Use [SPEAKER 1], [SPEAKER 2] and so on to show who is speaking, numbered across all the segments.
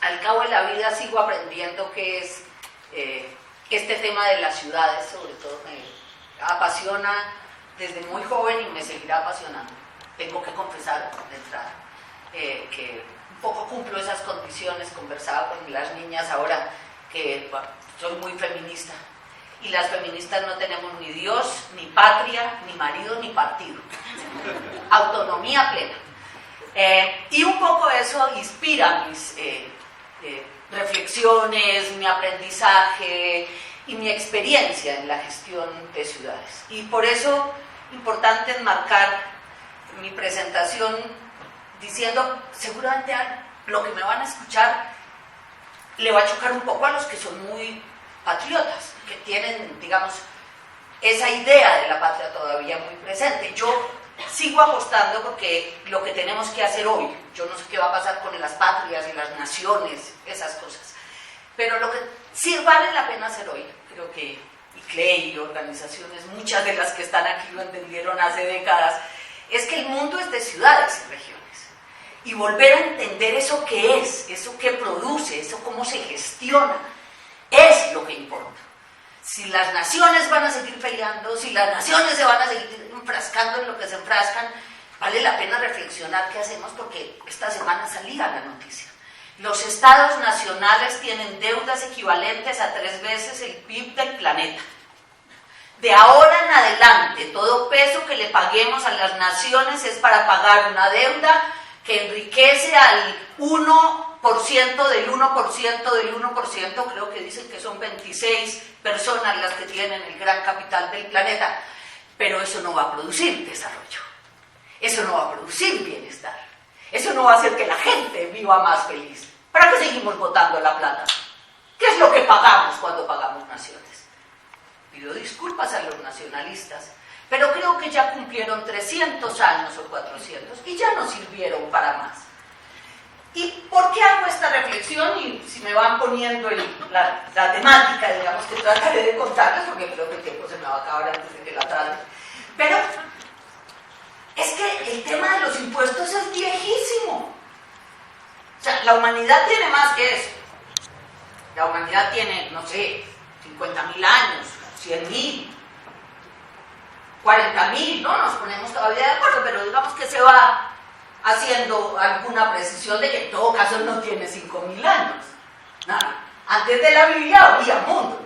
[SPEAKER 1] al cabo de la vida sigo aprendiendo qué es este tema de las ciudades, sobre todo me apasiona desde muy joven y me seguirá apasionando. Tengo que confesar de entrada que un poco cumplo esas condiciones. Conversaba con las niñas ahora que soy muy feminista, y las feministas no tenemos ni Dios, ni patria, ni marido, ni partido. Autonomía plena. Y un poco eso inspira mis reflexiones, mi aprendizaje y mi experiencia en la gestión de ciudades. Y por eso es importante enmarcar mi presentación diciendo, seguramente lo que me van a escuchar le va a chocar un poco a los que son muy patriotas, que tienen, digamos, esa idea de la patria todavía muy presente. Yo sigo apostando porque lo que tenemos que hacer hoy, yo no sé qué va a pasar con las patrias y las naciones, esas cosas, pero lo que sí vale la pena hacer hoy, creo que ICLEI y organizaciones, muchas de las que están aquí lo entendieron hace décadas, es que el mundo es de ciudades y regiones. Y volver a entender eso que es, eso que produce, eso cómo se gestiona, es lo que importa. Si las naciones van a seguir peleando, si las naciones se van a seguir enfrascando en lo que se enfrascan, vale la pena reflexionar qué hacemos, porque esta semana salía la noticia. Los estados nacionales tienen deudas equivalentes a 3 veces el PIB del planeta. De ahora en adelante, todo peso que le paguemos a las naciones es para pagar una deuda que enriquece al 1% del 1% del 1%, creo que dicen que son 26 personas las que tienen el gran capital del planeta, pero eso no va a producir desarrollo, eso no va a producir bienestar, eso no va a hacer que la gente viva más feliz. ¿Para qué seguimos botando la plata? ¿Qué es lo que pagamos cuando pagamos naciones? Pido disculpas a los nacionalistas, pero creo que ya cumplieron 300 años o 400 y ya no sirvieron para más. ¿Y por qué hago esta reflexión? Y si me van poniendo la temática, digamos, que trataré de contarles, porque creo que el tiempo se me va a acabar antes de que la trate. Pero es que el tema de los impuestos es viejísimo. O sea, la humanidad tiene más que eso. La humanidad tiene, no sé, 50.000 años, 100.000, 40.000, no nos ponemos todavía de acuerdo, pero digamos que se va haciendo alguna precisión de que en todo caso no tiene 5.000 años. Nada. Antes de la Biblia había mundo.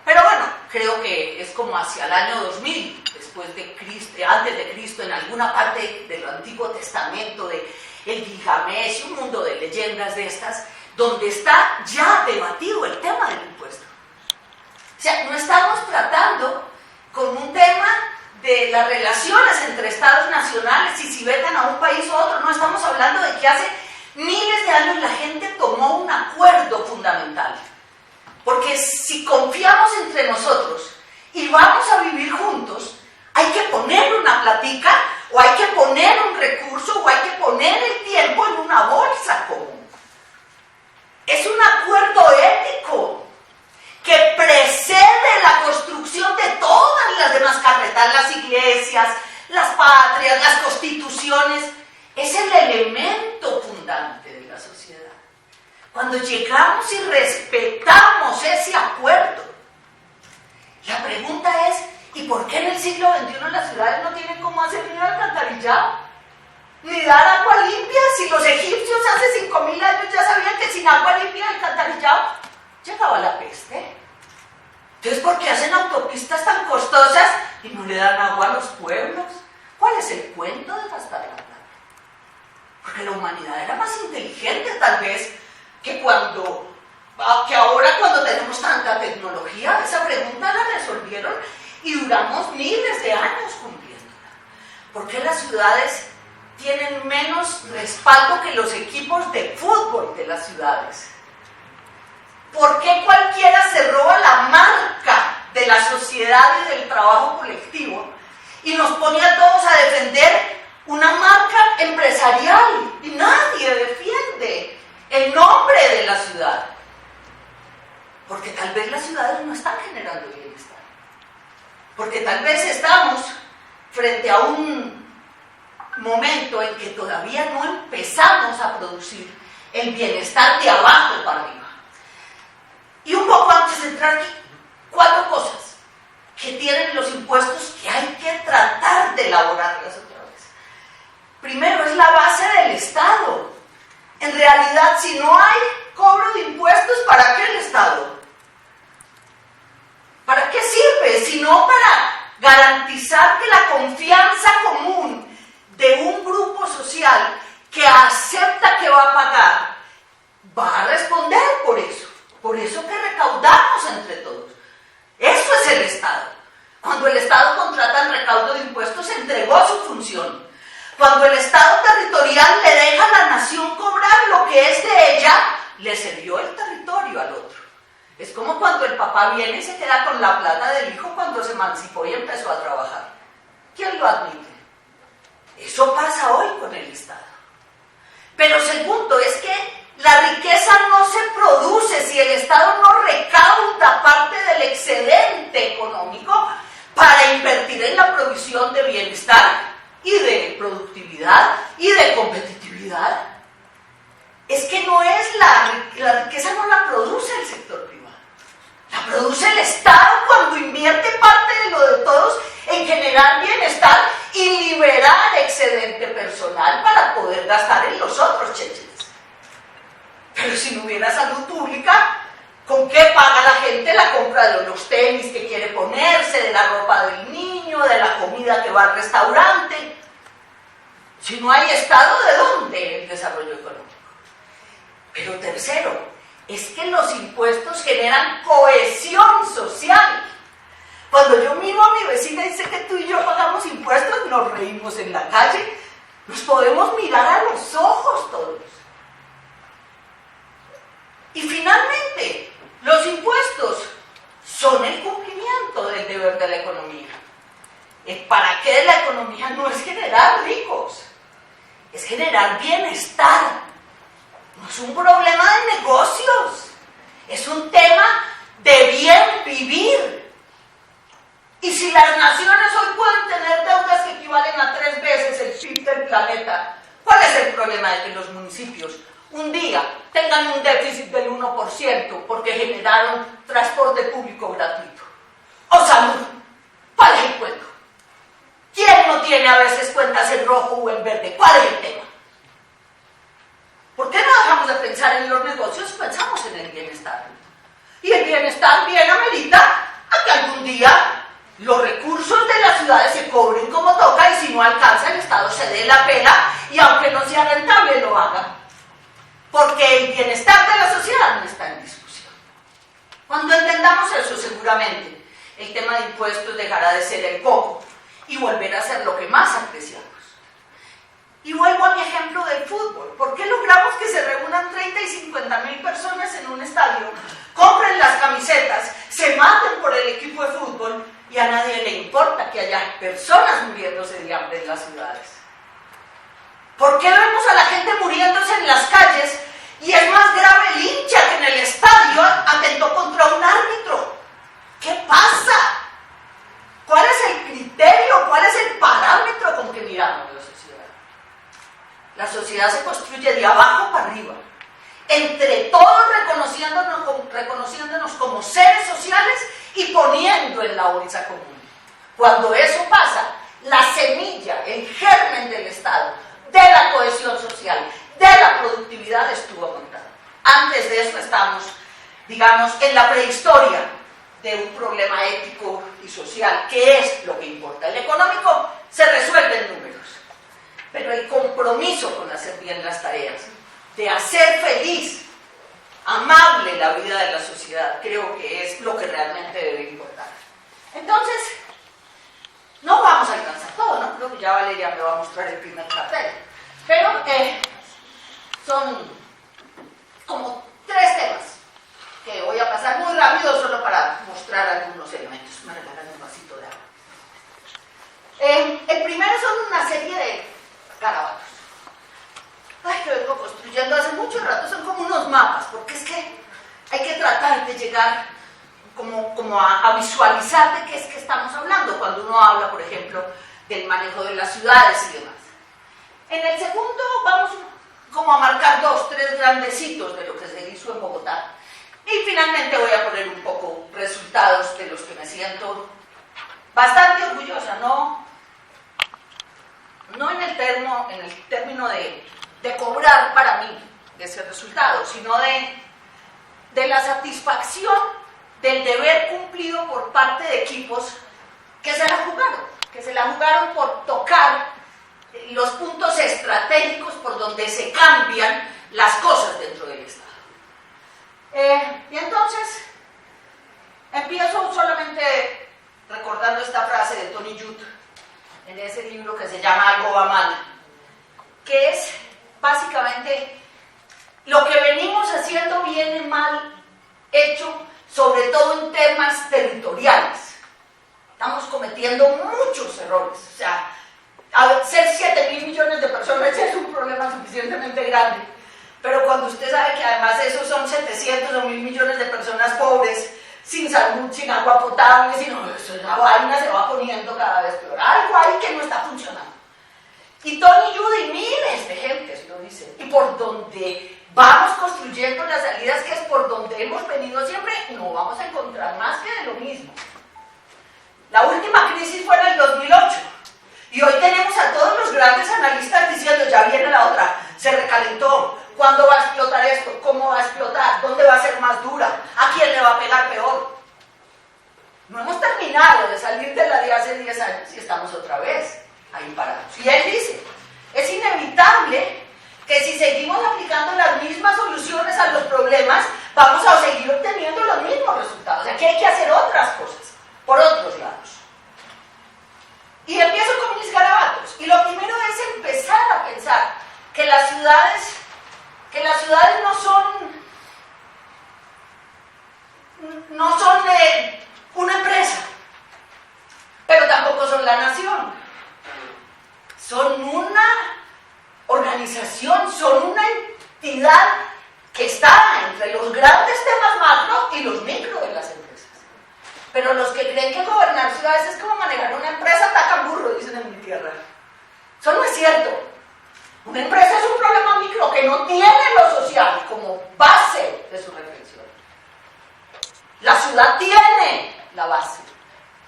[SPEAKER 1] Pero bueno, creo que es como hacia el año 2000, después de Cristo, antes de Cristo, en alguna parte del Antiguo Testamento, de el Gilgamesh, un mundo de leyendas de estas, donde está ya debatido el tema del impuesto. O sea, no estamos tratando con un tema de las relaciones entre estados nacionales y si vetan a un país u otro, no estamos hablando de que hace miles de años la gente tomó un acuerdo fundamental. Porque si confiamos entre nosotros y vamos a vivir juntos, hay que poner una platica o hay que poner un recurso o hay que poner el tiempo en una bolsa común. Es un acuerdo ético que precede la construcción de todas las demás carretas, las iglesias, las patrias, las constituciones. Es el elemento fundante de la sociedad. Cuando llegamos y respetamos ese acuerdo, la pregunta es, ¿y por qué en el siglo XXI las ciudades no tienen cómo hacer ni alcantarillado? Ni dar agua limpia, si los egipcios hace 5.000 años ya sabían que sin agua limpia y alcantarillado llegaba la peste. Entonces, ¿por qué hacen autopistas tan costosas y no le dan agua a los pueblos? ¿Cuál es el cuento de gastar la plata? Porque la humanidad era más inteligente tal vez que ahora cuando tenemos tanta tecnología. Esa pregunta la resolvieron y duramos miles de años cumpliéndola. ¿Por qué las ciudades tienen menos respaldo que los equipos de fútbol de las ciudades? ¿Por qué cualquiera se roba la marca de la sociedad y del trabajo colectivo y nos pone a todos a defender una marca empresarial y nadie defiende el nombre de la ciudad? Porque tal vez las ciudades no están generando bienestar. Porque tal vez estamos frente a un momento en que todavía no empezamos a producir el bienestar de abajo para arriba. Y un poco antes de entrar aquí, 4 cosas que tienen los impuestos que hay que tratar de elaborarlas otra vez. Primero, es la base del Estado. En realidad, si no hay cobro de impuestos, ¿para qué el Estado? ¿Para qué sirve? Si no para garantizar que la confianza común de un grupo social que acepta que va a pagar, va a responder por eso. Por eso que recaudamos entre todos. Eso es el Estado. Cuando el Estado contrata el recaudo de impuestos, entregó su función. Cuando el Estado territorial le deja a la nación cobrar lo que es de ella, le cedió el territorio al otro. Es como cuando el papá viene y se queda con la plata del hijo cuando se emancipó y empezó a trabajar. ¿Quién lo admite? Eso pasa hoy con el Estado. Pero segundo, es que la riqueza no se produce si el Estado no recauda parte del excedente económico para invertir en la provisión de bienestar y de productividad y de competitividad. Es que no es la riqueza no la produce el sector privado, la produce el Estado cuando invierte parte de lo de todos en generar bienestar y liberar excedente personal para poder gastar en los otros cheches. Pero si no hubiera salud pública, ¿con qué paga la gente la compra de los tenis que quiere ponerse, de la ropa del niño, de la comida que va al restaurante? Si no hay Estado, ¿de dónde el desarrollo económico? Pero tercero, es que los impuestos generan cohesión social. Cuando yo miro a mi vecina y sé que tú y yo pagamos impuestos, nos reímos en la calle, nos podemos mirar a los ojos todos. Y finalmente, los impuestos son el cumplimiento del deber de la economía. ¿Para qué la economía? No es generar ricos, es generar bienestar. No es un problema de negocios, es un tema de bien vivir. Y si las naciones hoy pueden tener deudas que equivalen a 3 veces el PIB del planeta, ¿cuál es el problema de que los municipios un día tengan un déficit del 1% porque generaron transporte público gratuito? O salud. ¿Cuál es el cuento? ¿Quién no tiene a veces cuentas en rojo o en verde? ¿Cuál es el tema? ¿Por qué no dejamos de pensar en los negocios y pensamos en el bienestar? Y el bienestar bien amerita a que algún día los recursos de las ciudades se cobren como toca y si no alcanza el Estado se dé la pela y aunque no sea rentable lo haga. Porque el bienestar de la sociedad no está en discusión. Cuando entendamos eso, seguramente el tema de impuestos dejará de ser el coco y volverá a ser lo que más apreciamos. Y vuelvo a mi ejemplo del fútbol. ¿Por qué logramos que se reúnan 30 y 50 mil personas en un estadio, compren las camisetas, se maten por el equipo de fútbol y a nadie le importa que haya personas muriéndose de hambre en las ciudades? ¿Por qué vemos a la gente muriéndose en las calles y es más grave el hincha que en el estadio atentó contra un árbitro? ¿Qué pasa? ¿Cuál es el criterio? ¿Cuál es el parámetro con que miramos la sociedad? La sociedad se construye de abajo para arriba, entre todos reconociéndonos como seres sociales y poniendo en la bolsa común. Cuando eso pasa, la semilla, el germen del Estado, de la cohesión social, de la productividad estuvo montada. Antes de eso estamos, digamos, en la prehistoria de un problema ético y social, que es lo que importa. El económico se resuelve en números, pero el compromiso con hacer bien las tareas, de hacer feliz, amable la vida de la sociedad, creo que es lo que realmente debe importar. Entonces, no vamos a alcanzar todo, ¿no? Creo que ya Valeria me va a mostrar el primer cartel, pero son como 3 temas que voy a pasar muy rápido solo para mostrar algunos elementos. Me regalan un vasito de agua. El primero son una serie de garabatos. Ay, que vengo construyendo hace mucho rato, son como unos mapas, porque es que hay que tratar de llegar como a visualizar de qué es que estamos hablando cuando uno habla, por ejemplo, del manejo de las ciudades y demás. En el segundo vamos como a marcar 2, 3 grandes hitos de lo que se hizo en Bogotá. Y finalmente voy a poner un poco resultados de los que me siento bastante orgullosa, no en el término de cobrar para mí de ese resultado, sino de la satisfacción del deber cumplido por parte de equipos que se la jugaron por tocar los puntos estratégicos por donde se cambian las cosas dentro del Estado. Y entonces, empiezo solamente recordando esta frase de Tony Judt en ese libro que se llama Algo va mal, que es básicamente lo que venimos haciendo viene mal hecho, sobre todo en temas territoriales. Estamos cometiendo muchos errores, o sea, ser 7.000 millones de personas es un problema suficientemente grande, pero cuando usted sabe que además esos son 700 o 1.000 millones de personas pobres, sin salud, sin agua potable, la vaina se va poniendo cada vez peor. Algo ahí que no está funcionando. Y Tony Judt y miles de gentes lo dicen. Y por donde vamos construyendo las salidas, que es por donde hemos venido siempre, no vamos a encontrar más que de lo mismo. La última crisis fue en el 2008. Y hoy tenemos a todos los grandes analistas diciendo, ya viene la otra, se recalentó, ¿cuándo va a explotar esto? ¿Cómo va a explotar? ¿Dónde va a ser más dura? ¿A quién le va a pegar peor? No hemos terminado de salir de la de hace 10 años y estamos otra vez ahí parados. Y él dice, es inevitable que si seguimos aplicando las mismas soluciones a los problemas, vamos a seguir obteniendo los mismos resultados. Aquí hay que hacer otras cosas, por otros lados. Y empiezo con mis garabatos. Y lo primero es empezar a pensar que las ciudades no son una empresa, pero tampoco son la nación. Son una organización, son una entidad que está entre los grandes temas macro y los micro de las empresas. Pero los que creen que gobernar ciudades es como manejar una empresa, tacan burro, dicen en mi tierra. Eso no es cierto. Una empresa es un problema micro que no tiene lo social como base de su reflexión. La ciudad tiene la base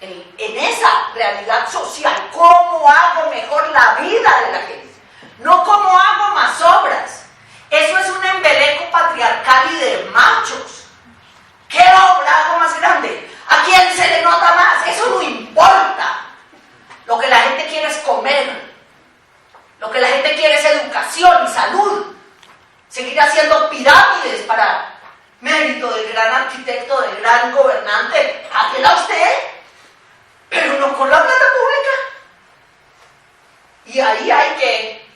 [SPEAKER 1] en esa realidad social. ¿Cómo hago mejor la vida de la gente? No cómo hago más obras. Eso es un embeleco patriarcal y de machos. ¿Qué obra hago más grande? ¿A quién se le nota más? Eso no importa. Lo que la gente quiere es comer. Lo que la gente quiere es educación y salud. Seguir haciendo pirámides para mérito del gran arquitecto, del gran gobernante. Hágela usted, pero no con la plata pública. Y ahí hay que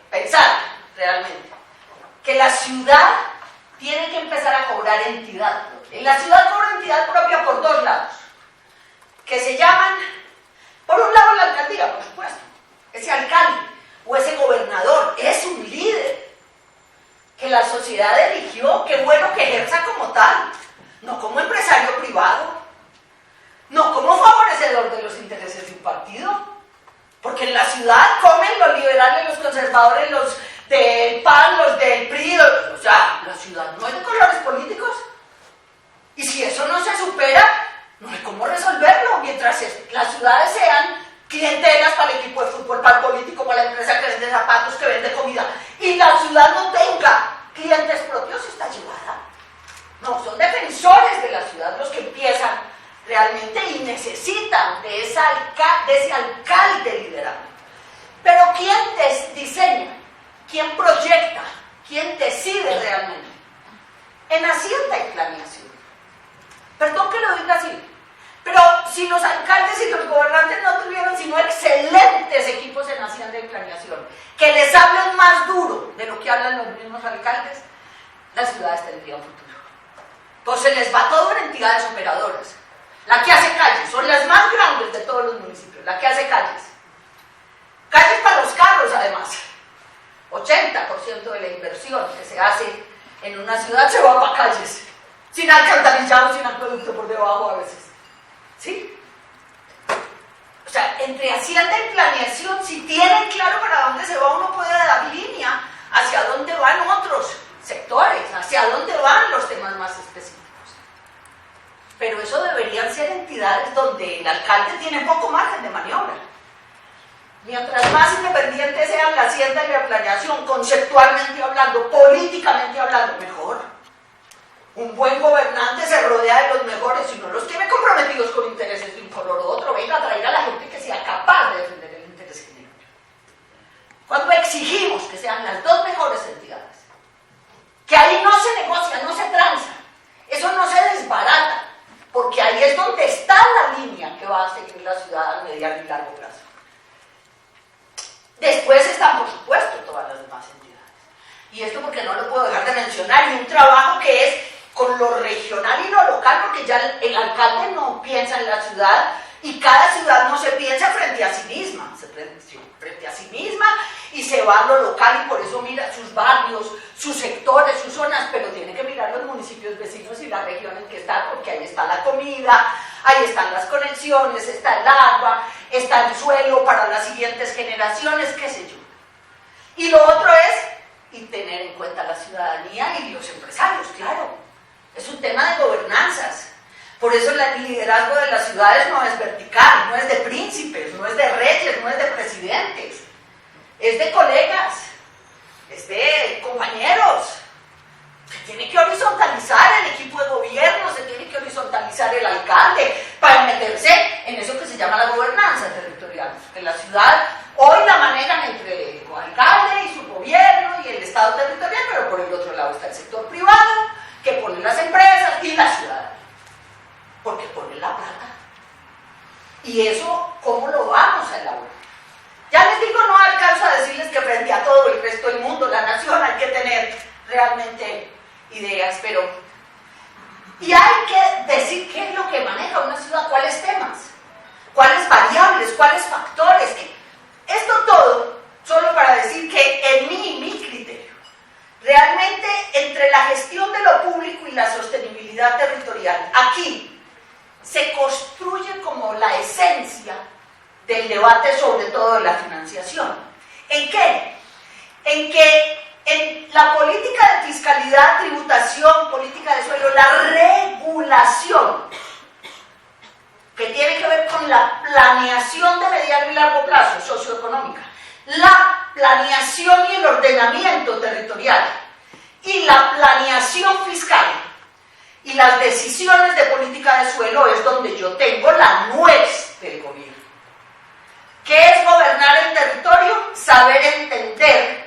[SPEAKER 1] pensar realmente que la ciudad tiene que empezar a cobrar entidad propia. Y la ciudad cobra entidad propia por dos lados, que se llaman, por un lado la alcaldía, por supuesto. Ese alcalde o ese gobernador es un líder que la sociedad eligió, qué bueno que ejerza como tal, no como empresario privado, no como favorecedor de los intereses de un partido, porque en la ciudad comen los liberales, los conservadores, los del PAN, los del PRI, o sea, la ciudad no es de colores políticos, y si eso no se supera, no hay cómo resolverlo, mientras las ciudades sean clientelas para el equipo de fútbol, para el político, para la empresa que vende zapatos, que vende comida, y la ciudad no tenga clientes propios, está llevada. No, son defensores de la ciudad los que empiezan realmente y necesitan de ese alcalde liderado. Pero ¿quién diseña? ¿Quién proyecta? ¿Quién decide realmente? En Hacienda y Planeación. Perdón que lo diga así, pero si los alcaldes y los gobernantes no tuvieron sino excelentes equipos en Hacienda y Planeación, que les hablen más duro de lo que hablan los mismos alcaldes, las ciudades tendrían futuro. Pues se les va todo en entidades operadoras. La que hace calles, son las más grandes de todos los municipios, la que hace calles. Calles para los carros, además. 80% de la inversión que se hace en una ciudad se va para calles, sin alcantarillado, sin acueducto por debajo a veces. ¿Sí? O sea, entre Hacienda y Planeación, si tienen claro para dónde se va, uno puede dar línea hacia dónde van otros sectores, hacia dónde van los temas más específicos. Pero eso deberían ser entidades donde el alcalde tiene poco margen de maniobra. Mientras más independiente sean la hacienda y la planeación, conceptualmente hablando, políticamente hablando, mejor. Un buen gobernante se rodea de los mejores y no los tiene comprometidos con intereses de un color u otro. Venga a traer a la gente que sea capaz de defender el interés general. Cuando exigimos que sean las dos mejores entidades, que ahí no se negocia, no se tranza, eso no se desbarata, porque ahí es donde está la línea que va a seguir la ciudad a mediano y largo plazo. Después están, por supuesto, todas las demás entidades. Y esto porque no lo puedo dejar de mencionar, y un trabajo que es con lo regional y lo local, porque ya el alcalde no piensa en la ciudad, y cada ciudad no se piensa frente a sí misma, se frente a sí misma, y se va a lo local, y por eso mira sus barrios, sus sectores, sus zonas, pero tiene que mirar los municipios vecinos y la región en que está, porque ahí está la comida, ahí están las conexiones, está el agua, está el suelo para las siguientes generaciones, qué sé yo. Y lo otro es, y tener en cuenta la ciudadanía y los empresarios, claro. Es un tema de gobernanzas. Por eso el liderazgo de las ciudades no es vertical, no es de príncipes, no es de reyes, no es de presidentes. Es de colegas, es de compañeros. Se tiene que horizontalizar el equipo de gobierno, se tiene que horizontalizar el alcalde para meterse en eso que se llama la gobernanza territorial. Que la ciudad hoy la manejan entre el alcalde y su gobierno y el Estado territorial, pero por el otro lado está el sector privado, que ponen las empresas y la ciudad, porque ponen la plata. Y eso, ¿cómo lo vamos a elaborar? Ya les digo, no alcanzo a decirles que frente a todo el resto del mundo, la nación, hay que tener realmente ideas, pero... Y hay que decir qué es lo que maneja una ciudad, cuáles temas, cuáles variables, cuáles factores. Esto todo, solo para decir que en mi criterio, realmente entre la gestión de lo público y la sostenibilidad territorial, aquí se construye como la esencia del debate, sobre todo de la financiación. ¿En qué? En que en la política de fiscalidad, tributación, política de suelo, la regulación, que tiene que ver con la planeación de mediano y largo plazo, socioeconómica, la planeación y el ordenamiento territorial, y la planeación fiscal, y las decisiones de política de suelo es donde yo tengo la nuez del gobierno. ¿Qué es gobernar el territorio? Saber entender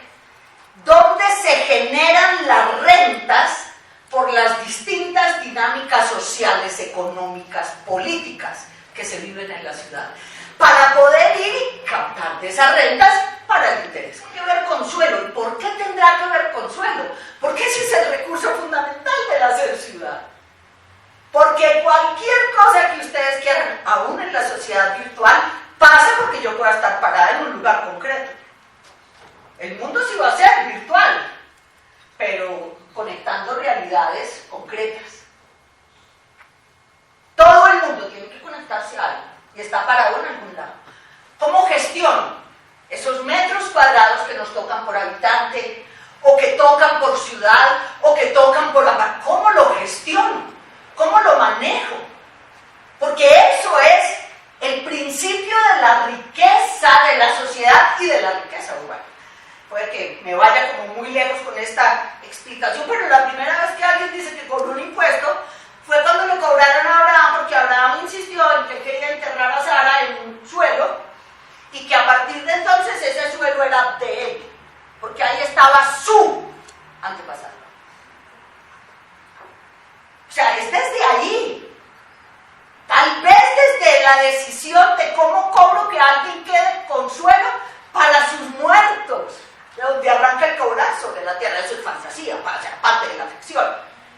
[SPEAKER 1] dónde se generan las rentas por las distintas dinámicas sociales, económicas, políticas que se viven en la ciudad, para poder ir y captar de esas rentas para el interés. ¿Qué ver con suelo? ¿Y por qué tendrá que ver con suelo? Porque ese es el recurso fundamental del hacer ciudad. Porque cualquier cosa que ustedes quieran, aún en la sociedad virtual, pasa porque yo pueda estar parada en un lugar concreto. El mundo sí va a ser virtual, pero conectando realidades concretas. Todo el mundo tiene que conectarse a algo y está parado en algún lado. ¿Cómo gestiono esos metros cuadrados que nos tocan por habitante, o que tocan por ciudad, o que tocan por... ¿Cómo lo gestiono? ¿Cómo lo manejo? Porque eso es el principio de la riqueza de la sociedad y de la riqueza urbana. Puede que me vaya como muy lejos con esta explicación, pero la primera vez que alguien dice que cobró un impuesto fue cuando le cobraron a Abraham, porque Abraham insistió en que quería enterrar a Sara en un suelo, y que a partir de entonces ese suelo era de él, porque ahí estaba su antepasado. O sea, es desde ahí. Tal vez desde la decisión de cómo cobro que alguien quede con suelo para sus muertos, de donde arranca el cobrar sobre la tierra. Eso es fantasía, para ser parte de la ficción,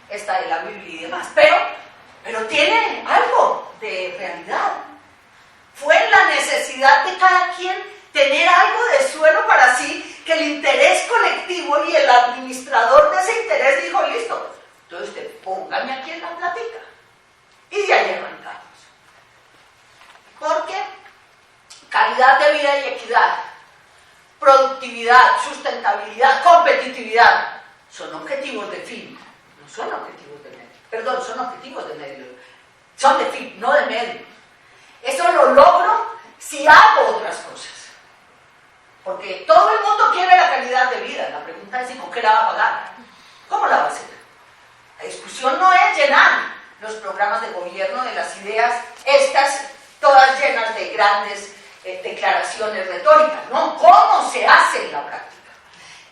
[SPEAKER 1] esta de la Biblia y demás, pero tiene algo de realidad. Fue la necesidad de cada quien tener algo de suelo para sí, que el interés colectivo y el administrador de ese interés dijo, listo, entonces usted póngame aquí en la platica. Y de ahí arrancamos. Porque calidad de vida y equidad, productividad, sustentabilidad, competitividad, son objetivos de fin, no son objetivos de medio. Perdón, son objetivos de medio. Son de fin, no de medio. Eso lo logro si hago otras cosas. Porque todo el mundo quiere la calidad de vida. La pregunta es: ¿y con qué la va a pagar? ¿Cómo la va a hacer? La discusión no es llenar los programas de gobierno de las ideas, estas todas llenas de grandes declaraciones retóricas, ¿no? ¿Cómo se hace en la práctica?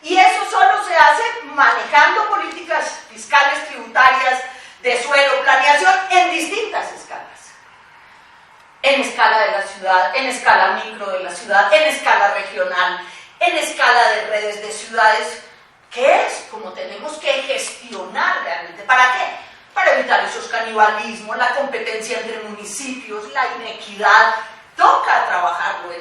[SPEAKER 1] Y eso solo se hace manejando políticas fiscales, tributarias, de suelo, planeación en distintas escalas. En escala de la ciudad, en escala micro de la ciudad, en escala regional, en escala de redes de ciudades, que es como tenemos que gestionar realmente. ¿Para qué? Para evitar esos canibalismos, la competencia entre municipios, la inequidad. Toca trabajarlo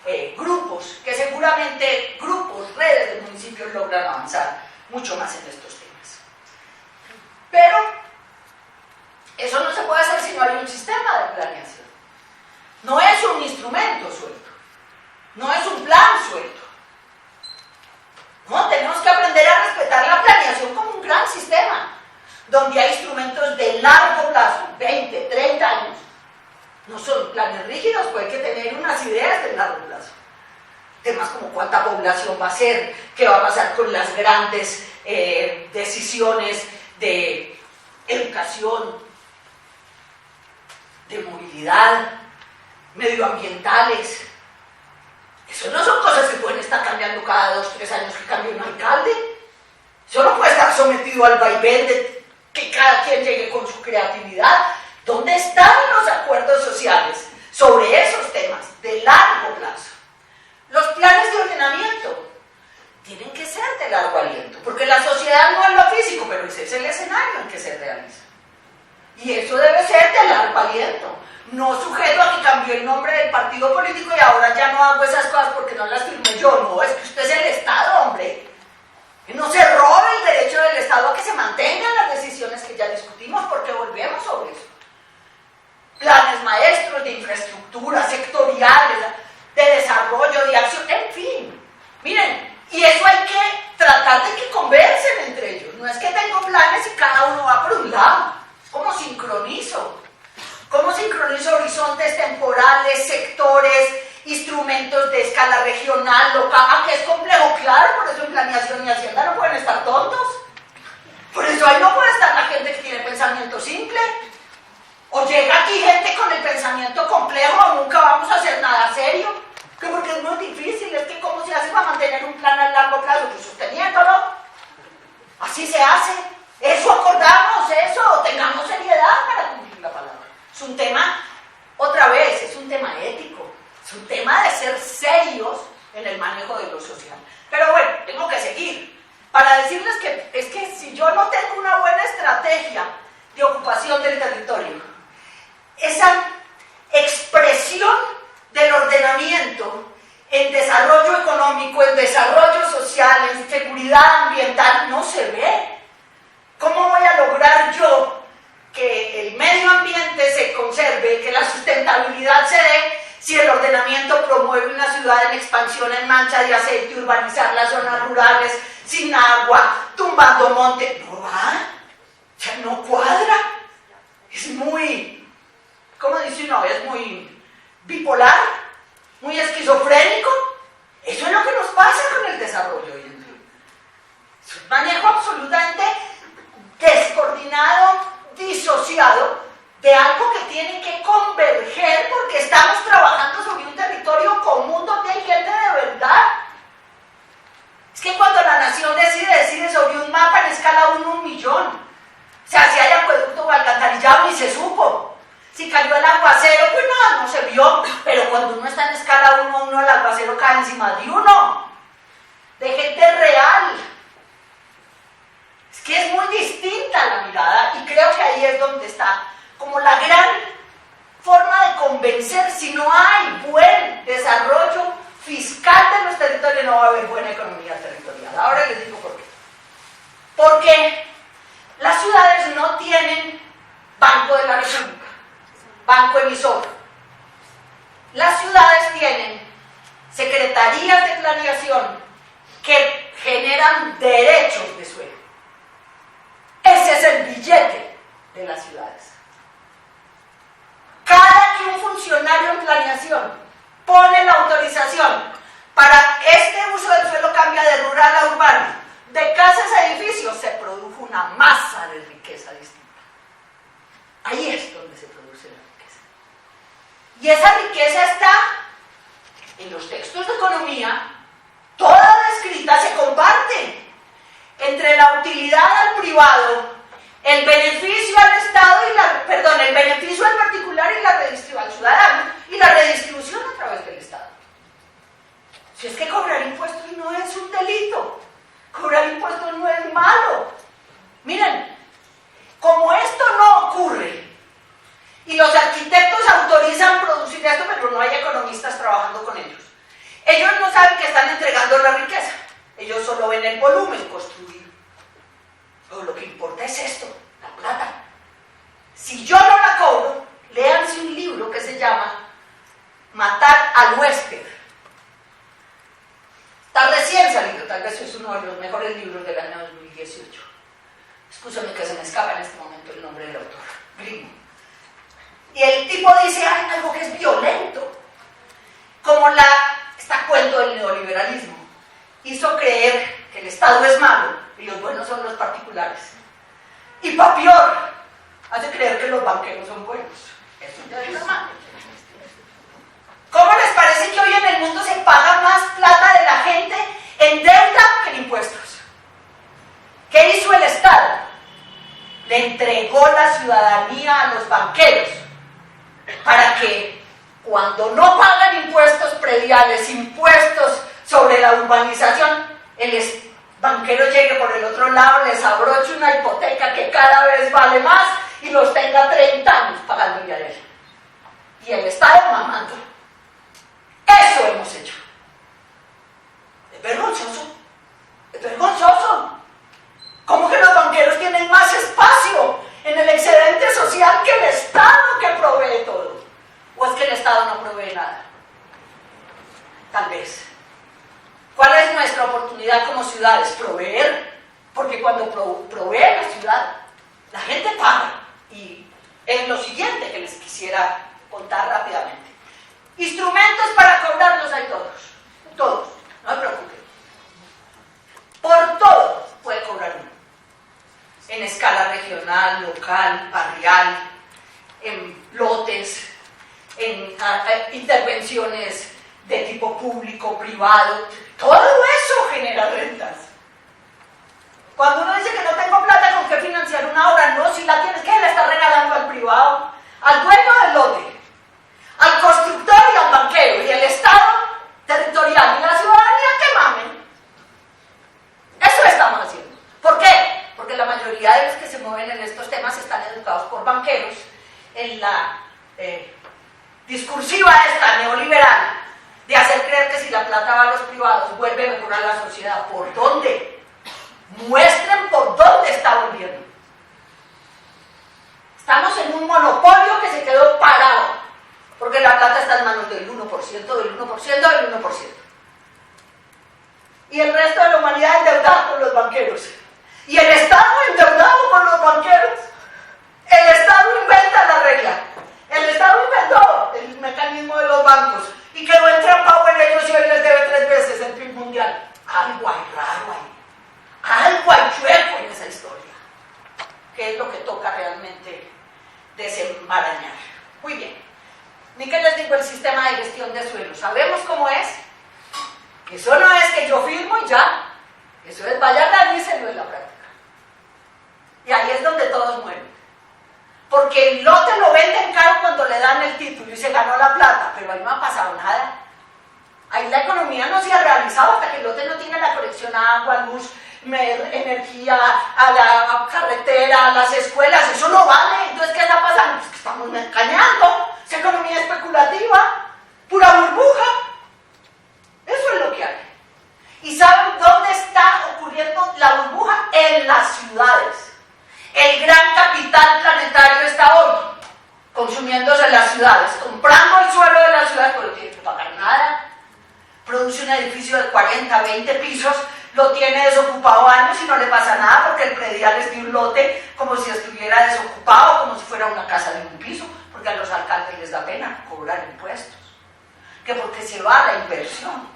[SPEAKER 1] en grupos, que seguramente grupos, redes de municipios logran avanzar mucho más en estos temas. Pero eso no se puede hacer si no hay un sistema de planeación. No es un instrumento suelto, no es un plan suelto. No, tenemos que aprender a respetar la planeación como un gran sistema, donde hay instrumentos de largo plazo, 20, 30 años. No son planes rígidos, pues hay que tener unas ideas de largo plazo. Temas como cuánta población va a ser, qué va a pasar con las grandes decisiones de educación, de movilidad, medioambientales. Eso no son cosas que pueden estar cambiando cada 2 o 3 años que cambie un alcalde. Eso no puede estar sometido al vaivén de que cada quien llegue con su creatividad. ¿Dónde están los acuerdos sociales sobre esos temas de largo plazo? Los planes de ordenamiento tienen que ser de largo aliento, porque la sociedad no es lo físico, pero ese es el escenario en que se realiza. Y eso debe ser de largo aliento, no sujeto a que cambió el nombre del partido político y ahora ya no hago esas cosas porque no las firmé yo. No, es que usted es el Estado, hombre. Y no se robe el derecho del Estado a que se mantengan las decisiones que ya discutimos, porque volvemos sobre eso. Planes maestros de infraestructura, sectoriales, de desarrollo, de acción, en fin. Miren, y eso hay que tratar de que conversen entre ellos. No es que tengo planes y cada uno va por un lado. ¿Cómo sincronizo? ¿Cómo sincronizo horizontes temporales, sectores, instrumentos de escala regional, local? ¿A qué es complejo? Claro, por eso en planeación y hacienda no pueden estar tontos. Por eso ahí no puede estar la gente que tiene pensamiento simple. O llega aquí gente con el pensamiento complejo, o nunca vamos a hacer nada serio. Que porque es muy difícil, es que ¿cómo se hace para mantener un plan a largo plazo? Pues sosteniéndolo. Así se hace. Eso acordamos, eso, tengamos seriedad para cumplir la palabra. Es un tema, otra vez, es un tema ético, es un tema de ser serios en el manejo de lo social. Pero bueno, tengo que seguir para decirles que es que si yo no tengo una buena estrategia de ocupación del territorio, esa expresión del ordenamiento en desarrollo económico, en desarrollo social, en seguridad ambiental, no se ve. ¿Cómo voy a lograr yo que el medio ambiente se conserve, que la sustentabilidad se dé, si el ordenamiento promueve una ciudad en expansión en mancha de aceite, urbanizar las zonas rurales, sin agua, tumbando monte? No va, ya no cuadra. Es muy, ¿cómo dice uno? Es muy bipolar, muy esquizofrénico. Eso es lo que nos pasa con el desarrollo hoy en día. Es un manejo absolutamente descoordinado, disociado de algo que tiene que converger, porque estamos trabajando sobre un territorio común donde hay gente de verdad. Es que cuando la nación decide sobre un mapa en escala 1 a 1 millón. O sea, si hay acueducto o alcantarillado ni se supo. Si cayó el aguacero, pues no se vio. Pero cuando uno está en escala 1 a 1, el aguacero cae encima de uno. De gente real. Es que es muy distinta la mirada y creo que ahí es donde está como la gran forma de convencer. Si no hay buen desarrollo fiscal de los territorios, no va a haber buena economía territorial. Ahora les digo por qué. Porque las ciudades no tienen Banco de la República, banco emisor. Las ciudades tienen secretarías de planeación de las ciudades. Cada que un funcionario en planeación pone la autorización para este uso del suelo cambia de rural a urbano, de casas a edificios, se produjo una masa de riqueza distinta. Ahí es donde se produce la riqueza. Y esa riqueza está en los textos de economía, toda descrita, se comparte entre la utilidad al privado, el beneficio al Estado el beneficio al particular y la redistribución al ciudadano y la redistribución a través del Estado. Si es que cobrar impuestos no es un delito, cobrar impuestos no es malo. Miren, como esto no ocurre y los arquitectos autorizan producir esto, pero no hay economistas trabajando con ellos. Ellos no saben que están entregando la riqueza, ellos solo ven el volumen construido. Pero lo que importa es esto, la plata. Si yo no la cobro, léanse un libro que se llama Matar al huésped. Está recién salido, tal vez es uno de los mejores libros del año 2018. Escúchame que se me escapa en este momento el nombre del autor, gringo. Y el tipo dice algo que es violento, como está cuento del neoliberalismo. Hizo creer que el Estado es malo y los buenos son los particulares. Y para peor, hace creer que los banqueros son buenos. Eso ya es normal. ¿Cómo les parece que hoy en el mundo se paga más plata de la gente en deuda que en impuestos? ¿Qué hizo el Estado? Le entregó la ciudadanía a los banqueros para que cuando no pagan impuestos prediales, impuestos sobre la urbanización, el banquero llegue por el otro lado, les abroche una hipoteca que cada vez vale más y los tenga 30 años pagando ya de él. Y el Estado mamando. Eso hemos hecho. Es vergonzoso. Es vergonzoso. ¿Cómo que los banqueros tienen más espacio en el excedente social que el Estado que provee todo? ¿O es que el Estado no provee nada? Tal vez. ¿Cuál es nuestra oportunidad como ciudades? Proveer, porque cuando provee la ciudad, la gente paga. Y es lo siguiente que les quisiera contar rápidamente. Instrumentos para cobrarlos hay todos, no se preocupen. Por todo puede cobrar uno. En escala regional, local, barrial, en lotes, en intervenciones de tipo público, privado. Todo eso genera rentas. Cuando uno dice que no tengo plata con qué financiar una obra, no, si la tienes, ¿qué le está regalando al privado? Al dueño del lote, al constructor y al banquero, y el Estado territorial y la ciudadanía que mamen. Eso estamos haciendo. ¿Por qué? Porque la mayoría de los que se mueven en estos temas están educados por banqueros en la discursiva esta neoliberal de hacer creer que si la plata va a los privados vuelve a mejorar la sociedad. ¿Por dónde? Muestren por dónde está volviendo. Estamos en un monopolio que se quedó parado, porque la plata está en manos del 1%, del 1%, del 1%. Y el resto de la humanidad endeudada con los banqueros. Y el Estado endeudado con los banqueros. El Estado inventa la regla. El Estado inventó el mecanismo de los bancos y quedó entrampado en ellos y hoy les debe 3 veces el PIB mundial. Algo hay raro ahí. Algo hay chueco en esa historia. ¿Qué es lo que toca realmente desenmarañar? Muy bien. Ni que les digo el sistema de gestión de suelos. ¿Sabemos cómo es? Eso no es que yo firmo y ya. Eso es vaya realícelo en la práctica. Y ahí es donde todos mueren. Porque el lote lo venden caro cuando le dan el título y se ganó la plata, pero ahí no ha pasado nada. Ahí la economía no se ha realizado hasta que el lote no tiene la conexión a agua, luz, energía, a la carretera, a las escuelas. Eso no vale. Entonces, ¿qué está pasando? Pues que estamos engañando. Es economía especulativa, pura burbuja. Eso es lo que hay. ¿Y saben dónde está ocurriendo la burbuja? En las ciudades. El gran capital planetario está hoy consumiéndose en las ciudades, comprando el suelo de las ciudades porque no tiene que pagar nada. Produce un edificio de 40, 20 pisos, lo tiene desocupado años y no le pasa nada porque el predial les dio un lote como si estuviera desocupado, como si fuera una casa de un piso, porque a los alcaldes les da pena cobrar impuestos. Que porque se va la inversión.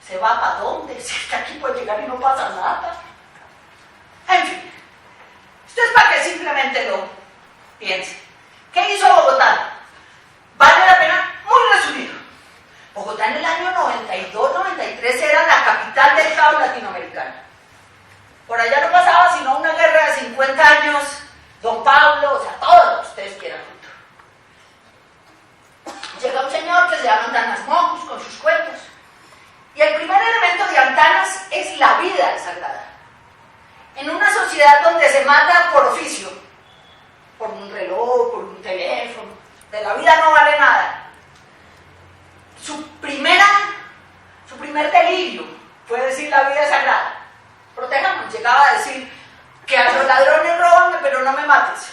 [SPEAKER 1] ¿Se va para dónde? Si está aquí puede llegar y no pasa nada. En fin, esto es para que simplemente lo piensen. ¿Qué hizo Bogotá? Vale la pena, muy resumido. Bogotá en el año 92-93 era la capital del caos latinoamericano. Por allá no pasaba sino una guerra de 50 años, Don Pablo, o sea, todo lo que ustedes quieran. Llega un señor que se llama Antanas Mockus con sus cuentos. Y el primer elemento de Antanas es la vida es sagrada. En una sociedad donde se mata por oficio, por un reloj, por un teléfono, de la vida no vale nada. Su primer delirio fue decir la vida es sagrada. Protéjanos, llegaba a decir que a los ladrones róbame pero no me mates.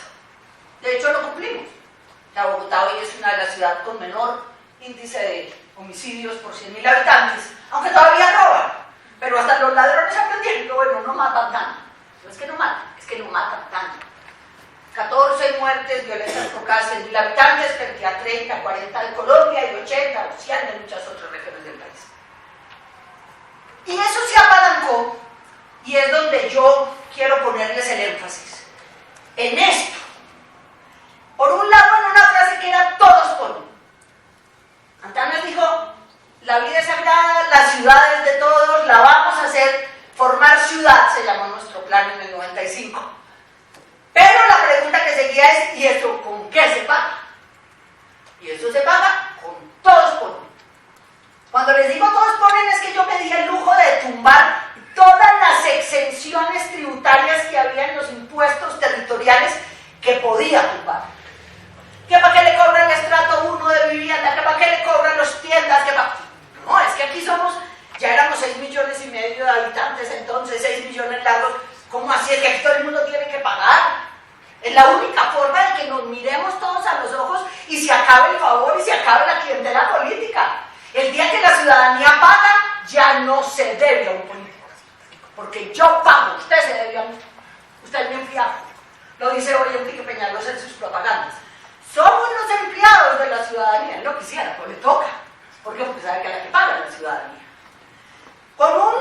[SPEAKER 1] De hecho lo cumplimos. La Bogotá hoy es una de las ciudades con menor índice de homicidios por 100.000 habitantes, aunque todavía roban, pero hasta los ladrones aprendieron que bueno, no matan tanto. No es que no matan, es que no matan tanto. 14 muertes violentas por cada 100.000 habitantes frente a 30, 40 de Colombia y 80 o 100 de muchas otras regiones del país. Y eso se apalancó, y es donde yo quiero ponerles el énfasis, en esto. Por un lado, en una frase que era todos por uno. Antanas dijo, la vida es sagrada, la ciudad es de todos, la vamos a hacer, formar ciudad, se llamó nuestro plan en el 95. Pero la pregunta que seguía es, ¿y esto con qué se paga? Y eso se paga con todos por uno. Cuando les digo todos ponen es que yo me di el lujo de tumbar todas las exenciones tributarias que había en los impuestos territoriales que podía tumbar. ¿Que para qué le cobran el estrato 1 de vivienda? ¿Que para qué le cobran los tiendas? ¿Que para... No, es que aquí ya éramos 6,5 millones de habitantes entonces, 6 millones largos. ¿Cómo así? Es que aquí todo el mundo tiene que pagar. Es la única forma de que nos miremos todos a los ojos y se acabe el favor y se acabe la clientela política. El día que la ciudadanía paga, ya no se debe a un político. Porque yo pago, usted se debe a mí. Usted es mi empleado. Lo dice hoy Enrique Peñalosa en sus propagandas. Somos los empleados de la ciudadanía, él no quisiera, pues le toca. ¿Por qué? Porque sabe que es la que paga la ciudadanía. Con un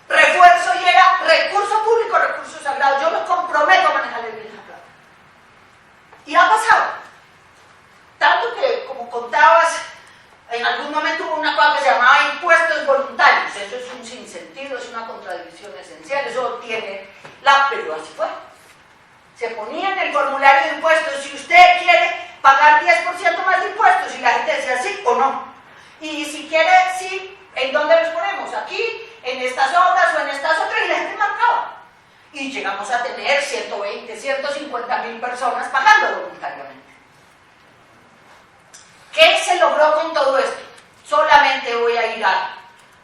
[SPEAKER 1] refuerzo llega recurso público, recurso sagrado. Yo me comprometo a manejarle bien esa plata. Y ha pasado. Tanto que, como contabas, en algún momento hubo una cosa que se llamaba impuestos voluntarios. Eso es un sinsentido, es una contradicción esencial. Eso tiene pero así fue. Se ponía en el formulario de impuestos, si usted quiere pagar 10% más de impuestos, y la gente decía sí o no. Y si quiere, sí, ¿en dónde los ponemos? Aquí, en estas obras o en estas otras, y la gente marcaba. Y llegamos a tener 120, 150.000 personas pagando voluntariamente. ¿Qué se logró con todo esto? Solamente voy a ir a,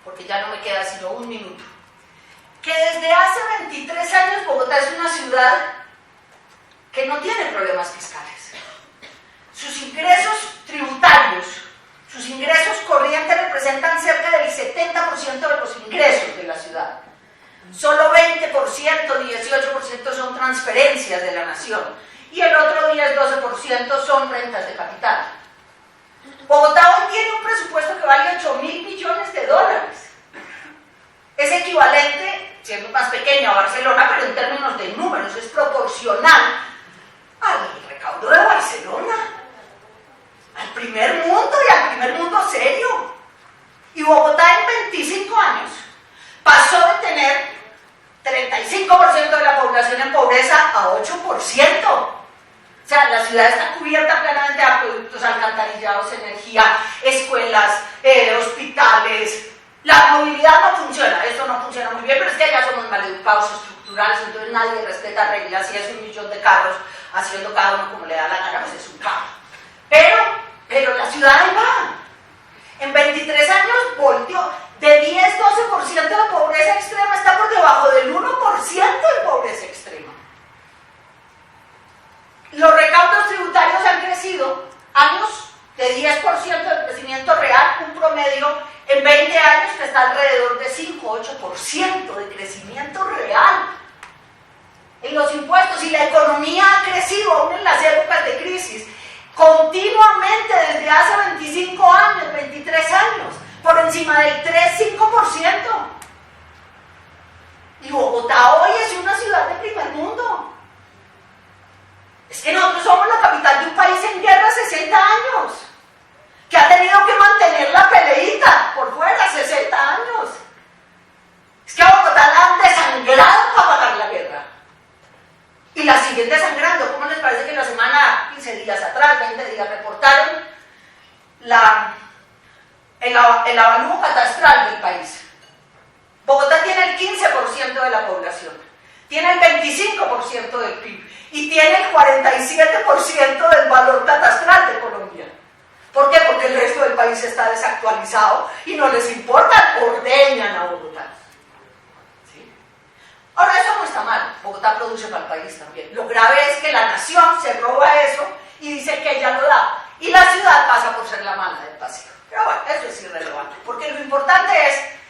[SPEAKER 1] porque ya no me queda sino un minuto. Que desde hace 23 años Bogotá es una ciudad que no tiene problemas fiscales. Sus ingresos tributarios, sus ingresos corrientes representan cerca del 70% de los ingresos de la ciudad. Solo 20%, 18% son transferencias de la nación y el otro 10-12% son rentas de capital. Bogotá hoy tiene un presupuesto que vale 8.000 millones de dólares. Es equivalente, siendo más pequeña a Barcelona, pero en términos de números es proporcional al recaudo de Barcelona, al primer mundo y al primer mundo serio. Y Bogotá en 25 años pasó de tener 35% de la población en pobreza a 8%. O sea, la ciudad está cubierta plenamente de acueductos, alcantarillados, energía, escuelas, hospitales. La movilidad no funciona, esto no funciona muy bien, pero es que ya somos maleducados estructurales, entonces nadie respeta reglas. Si es 1 millón de carros haciendo cada uno como le da la gana, pues es un carro. Pero la ciudad ahí va. En 23 años volteó. De 10-12% de pobreza extrema está por debajo del 1% de pobreza extrema. Los recaudos tributarios han crecido años de 10% de crecimiento real, un promedio en 20 años que está alrededor de 5-8% de crecimiento real en los impuestos, y la economía ha crecido aún en las épocas de crisis continuamente desde hace 25 años, 23 años, por encima del 3-5%. Y Bogotá hoy es una ciudad de primer mundo. Es que nosotros somos la capital de un país en guerra 60 años, que ha tenido que mantener la peleita por fuera 60 años. Es que a Bogotá la han desangrado para pagar la guerra. Y la siguen desangrando. ¿Cómo les parece que la semana, 15 días atrás, 20 días, reportaron el avalúo catastral del país? Bogotá tiene el 15% de la población, tiene el 25% del PIB y tiene el 47% del valor catastral de Colombia. ¿Por qué? Porque el resto del país está desactualizado y no les importa, ordeñan a Bogotá. ¿Sí? Ahora, eso no está mal, Bogotá produce para el país también. Lo grave es que la nación se roba eso y dice que ella lo da, y la ciudad pasa por ser la mala del paseo. Pero bueno, eso es irrelevante, porque lo importante es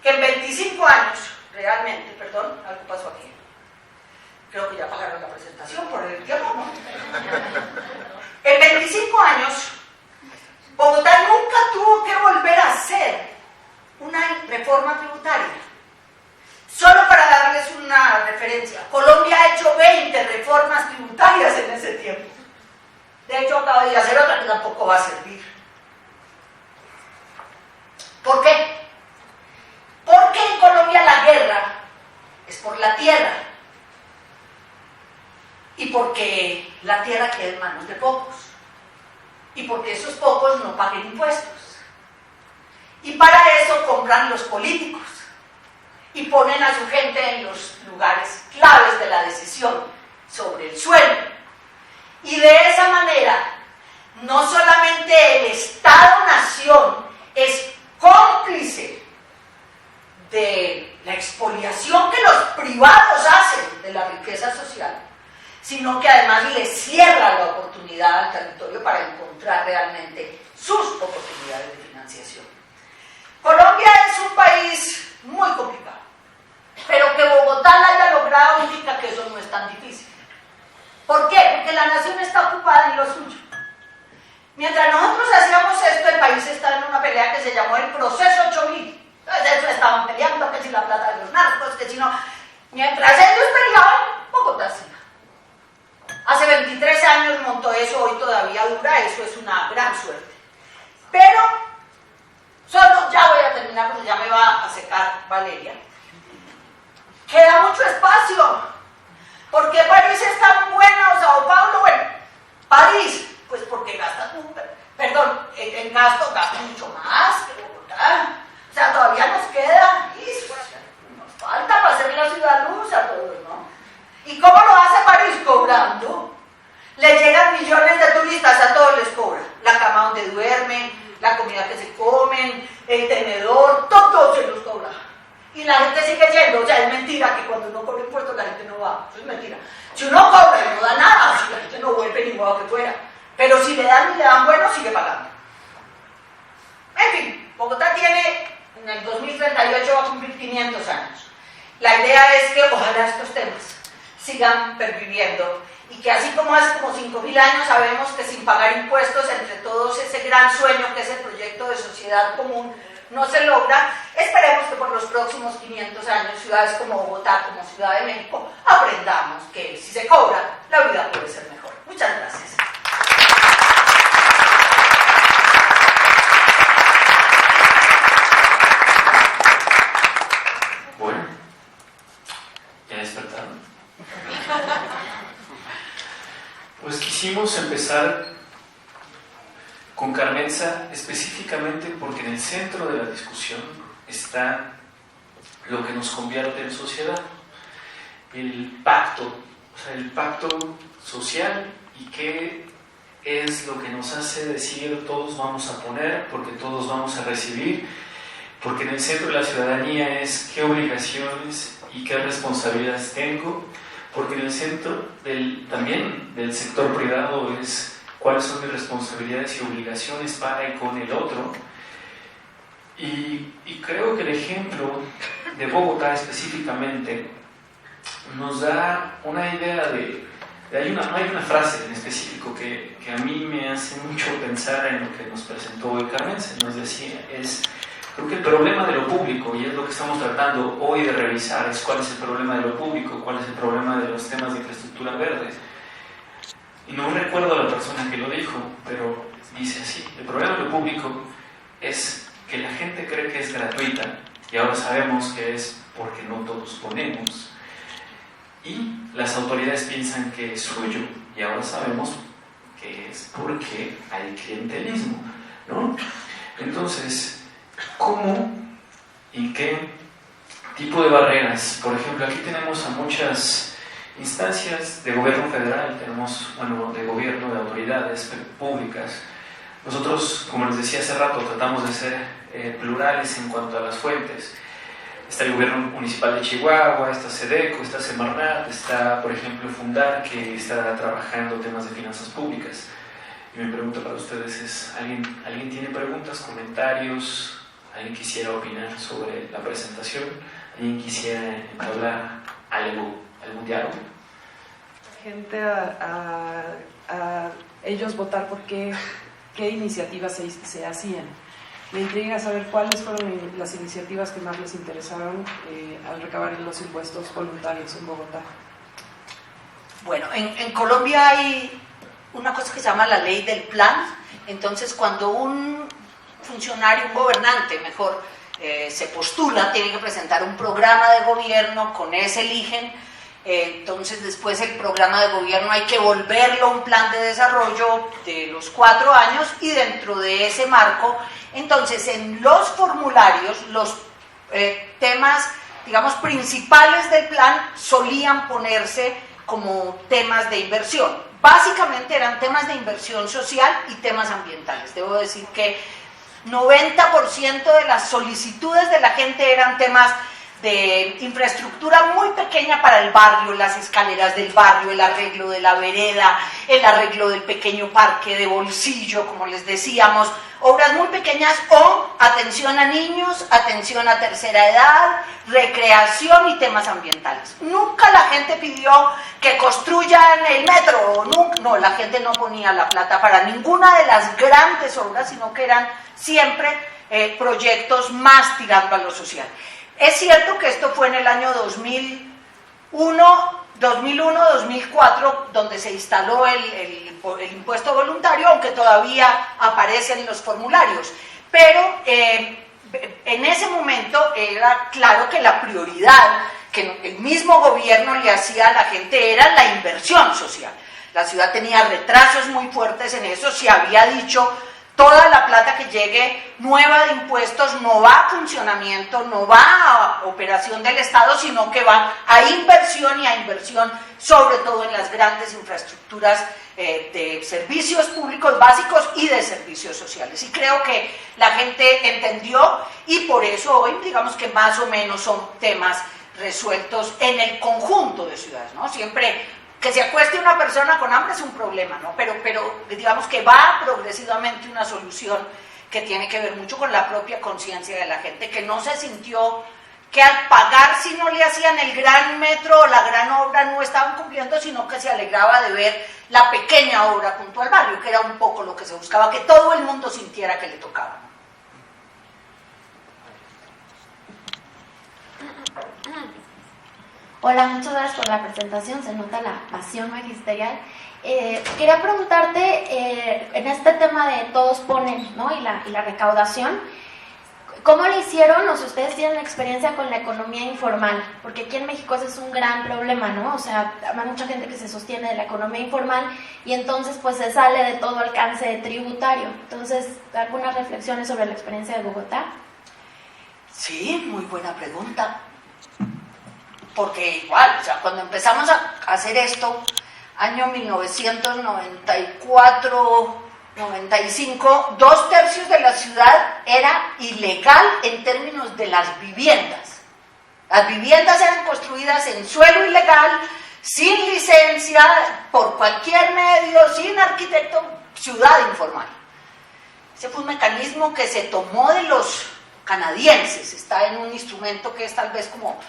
[SPEAKER 1] que en 25 años, realmente, perdón, algo pasó aquí. Creo que ya pagaron la presentación por el tiempo, ¿no? En 25 años, Bogotá nunca tuvo que volver a hacer una reforma tributaria. Solo para darles una referencia, Colombia ha hecho 20 reformas tributarias en ese tiempo. De hecho, acaba de hacer otra que tampoco va a servir. ¿Por qué? Porque en Colombia la guerra es por la tierra, y porque la tierra queda en manos de pocos, y porque esos pocos no paguen impuestos, y para eso compran los políticos y ponen a su gente en los lugares claves de la decisión sobre el suelo, y de esa manera no solamente el Estado-nación es cómplice de la expoliación que los privados hacen de la riqueza social, sino que además le cierra la oportunidad al territorio para encontrar realmente sus oportunidades de financiación. Colombia es un país muy complicado, pero que Bogotá la haya logrado indica que eso no es tan difícil. ¿Por qué? Porque la nación está ocupada en lo suyo. Mientras nosotros hacíamos esto, el país estaba en una pelea que se llamó el Proceso 8000. Entonces ellos estaban peleando, que si la plata de los narcos, que si no. Mientras ellos peleaban, Bogotá sí. Hace 23 años montó eso, hoy todavía dura, eso es una gran suerte. Pero, solo ya voy a terminar porque ya me va a secar Valeria. Queda mucho espacio. ¿Por qué París es tan buena o Sao Paulo? Bueno, París, pues porque gasta, perdón, en gasto gasta mucho más que Bogotá. O sea, todavía nos queda, nos falta para hacer la ciudad luz a todos, ¿no? ¿Y cómo lo hace París? Cobrando. Le llegan millones de turistas, a todos les cobra. La cama donde duermen, la comida que se comen, el tenedor, todo se los cobra. Y la gente sigue yendo. O sea, es mentira que cuando uno cobra impuestos la gente no va. Eso es mentira. Si uno cobra y no da nada, si la gente no vuelve ni modo que fuera. Pero si le dan y le dan bueno, sigue pagando. En fin, Bogotá tiene, en el 2038 va a cumplir 500 años. La idea es que ojalá estos temas sigan perviviendo y que así como hace como 5.000 años sabemos que sin pagar impuestos, entre todos ese gran sueño que es el proyecto de sociedad común no se logra, esperemos que por los próximos 500 años ciudades como Bogotá, como Ciudad de México, aprendamos que si se cobra, la vida puede ser mejor. Muchas gracias.
[SPEAKER 2] Bueno, ¿ya despertaron? Pues quisimos empezar con Carmenza específicamente porque en el centro de la discusión está lo que nos convierte en sociedad, el pacto, o sea, el pacto social, y qué es lo que nos hace decir todos vamos a poner porque todos vamos a recibir, porque en el centro de la ciudadanía es qué obligaciones y qué responsabilidades tengo, porque en el centro también del sector privado es cuáles son mis responsabilidades y obligaciones para y con el otro. Y creo que el ejemplo de Bogotá específicamente nos da una idea hay una frase en específico que a mí me hace mucho pensar en lo que nos presentó hoy Carmenza. Nos decía, creo que el problema de lo público, y es lo que estamos tratando hoy de revisar, es cuál es el problema de lo público, cuál es el problema de los temas de infraestructura verde. Y no recuerdo a la persona que lo dijo, pero dice así: el problema de lo público es que la gente cree que es gratuita, y ahora sabemos que es porque no todos ponemos, y las autoridades piensan que es suyo, y ahora sabemos que es porque hay clientelismo, ¿no? Entonces, ¿cómo y qué tipo de barreras? Por ejemplo, aquí tenemos a muchas instancias de gobierno federal, tenemos, de gobierno, de autoridades públicas. Nosotros, como les decía hace rato, tratamos de ser plurales en cuanto a las fuentes. Está el gobierno municipal de Chihuahua, está SEDECO, está Semarnat, está, por ejemplo, Fundar, que está trabajando temas de finanzas públicas. Y mi pregunta para ustedes es, ¿alguien tiene preguntas, comentarios? ¿Alguien quisiera opinar sobre la presentación? ¿Alguien quisiera entablar algún diálogo?
[SPEAKER 3] Gente a ellos votar por qué iniciativas se hacían. Me intriga saber cuáles fueron las iniciativas que más les interesaron al recabar los impuestos voluntarios en Bogotá.
[SPEAKER 1] Bueno, en Colombia hay una cosa que se llama la ley del plan. Entonces, cuando un funcionario, un gobernante, mejor, se postula, tiene que presentar un programa de gobierno, con ese eligen. Entonces, después el programa de gobierno hay que volverlo un plan de desarrollo de los 4 años, y dentro de ese marco, entonces en los formularios, los temas, digamos, principales del plan solían ponerse como temas de inversión. Básicamente eran temas de inversión social y temas ambientales. Debo decir que 90% de las solicitudes de la gente eran temas de infraestructura muy pequeña para el barrio, las escaleras del barrio, el arreglo de la vereda, el arreglo del pequeño parque de bolsillo, como les decíamos, obras muy pequeñas, o atención a niños, atención a tercera edad, recreación y temas ambientales. Nunca la gente pidió que construyan el metro, no, la gente no ponía la plata para ninguna de las grandes obras, sino que eran siempre proyectos más tirando a lo social. Es cierto que esto fue en el año 2001-2004, donde se instaló el impuesto voluntario, aunque todavía aparece en los formularios. Pero en ese momento era claro que la prioridad que el mismo gobierno le hacía a la gente era la inversión social. La ciudad tenía retrasos muy fuertes en eso. Se había dicho: toda la plata que llegue nueva de impuestos no va a funcionamiento, no va a operación del Estado, sino que va a inversión, y a inversión sobre todo en las grandes infraestructuras de servicios públicos básicos y de servicios sociales. Y creo que la gente entendió, y por eso hoy, digamos que más o menos son temas resueltos en el conjunto de ciudades, ¿no? Siempre que se acueste una persona con hambre es un problema, ¿no? Pero digamos que va progresivamente una solución que tiene que ver mucho con la propia conciencia de la gente, que no se sintió que al pagar, si no le hacían el gran metro o la gran obra, no estaban cumpliendo, sino que se alegraba de ver la pequeña obra junto al barrio, que era un poco lo que se buscaba, que todo el mundo sintiera que le tocaba.
[SPEAKER 4] Hola, muchas gracias por la presentación, se nota la pasión magisterial. Quería preguntarte, en este tema de todos ponen, ¿no? y la recaudación, ¿cómo le hicieron, o si ustedes tienen experiencia con la economía informal? Porque aquí en México ese es un gran problema, ¿no? O sea, hay mucha gente que se sostiene de la economía informal y entonces pues se sale de todo alcance tributario. Entonces, ¿algunas reflexiones sobre la experiencia de Bogotá?
[SPEAKER 1] Sí, muy buena pregunta. Porque igual, o sea, cuando empezamos a hacer esto, año 1994-95, 2/3 de la ciudad era ilegal en términos de las viviendas. Las viviendas eran construidas en suelo ilegal, sin licencia, por cualquier medio, sin arquitecto, ciudad informal. Ese fue un mecanismo que se tomó de los canadienses, está en un instrumento que es tal vez como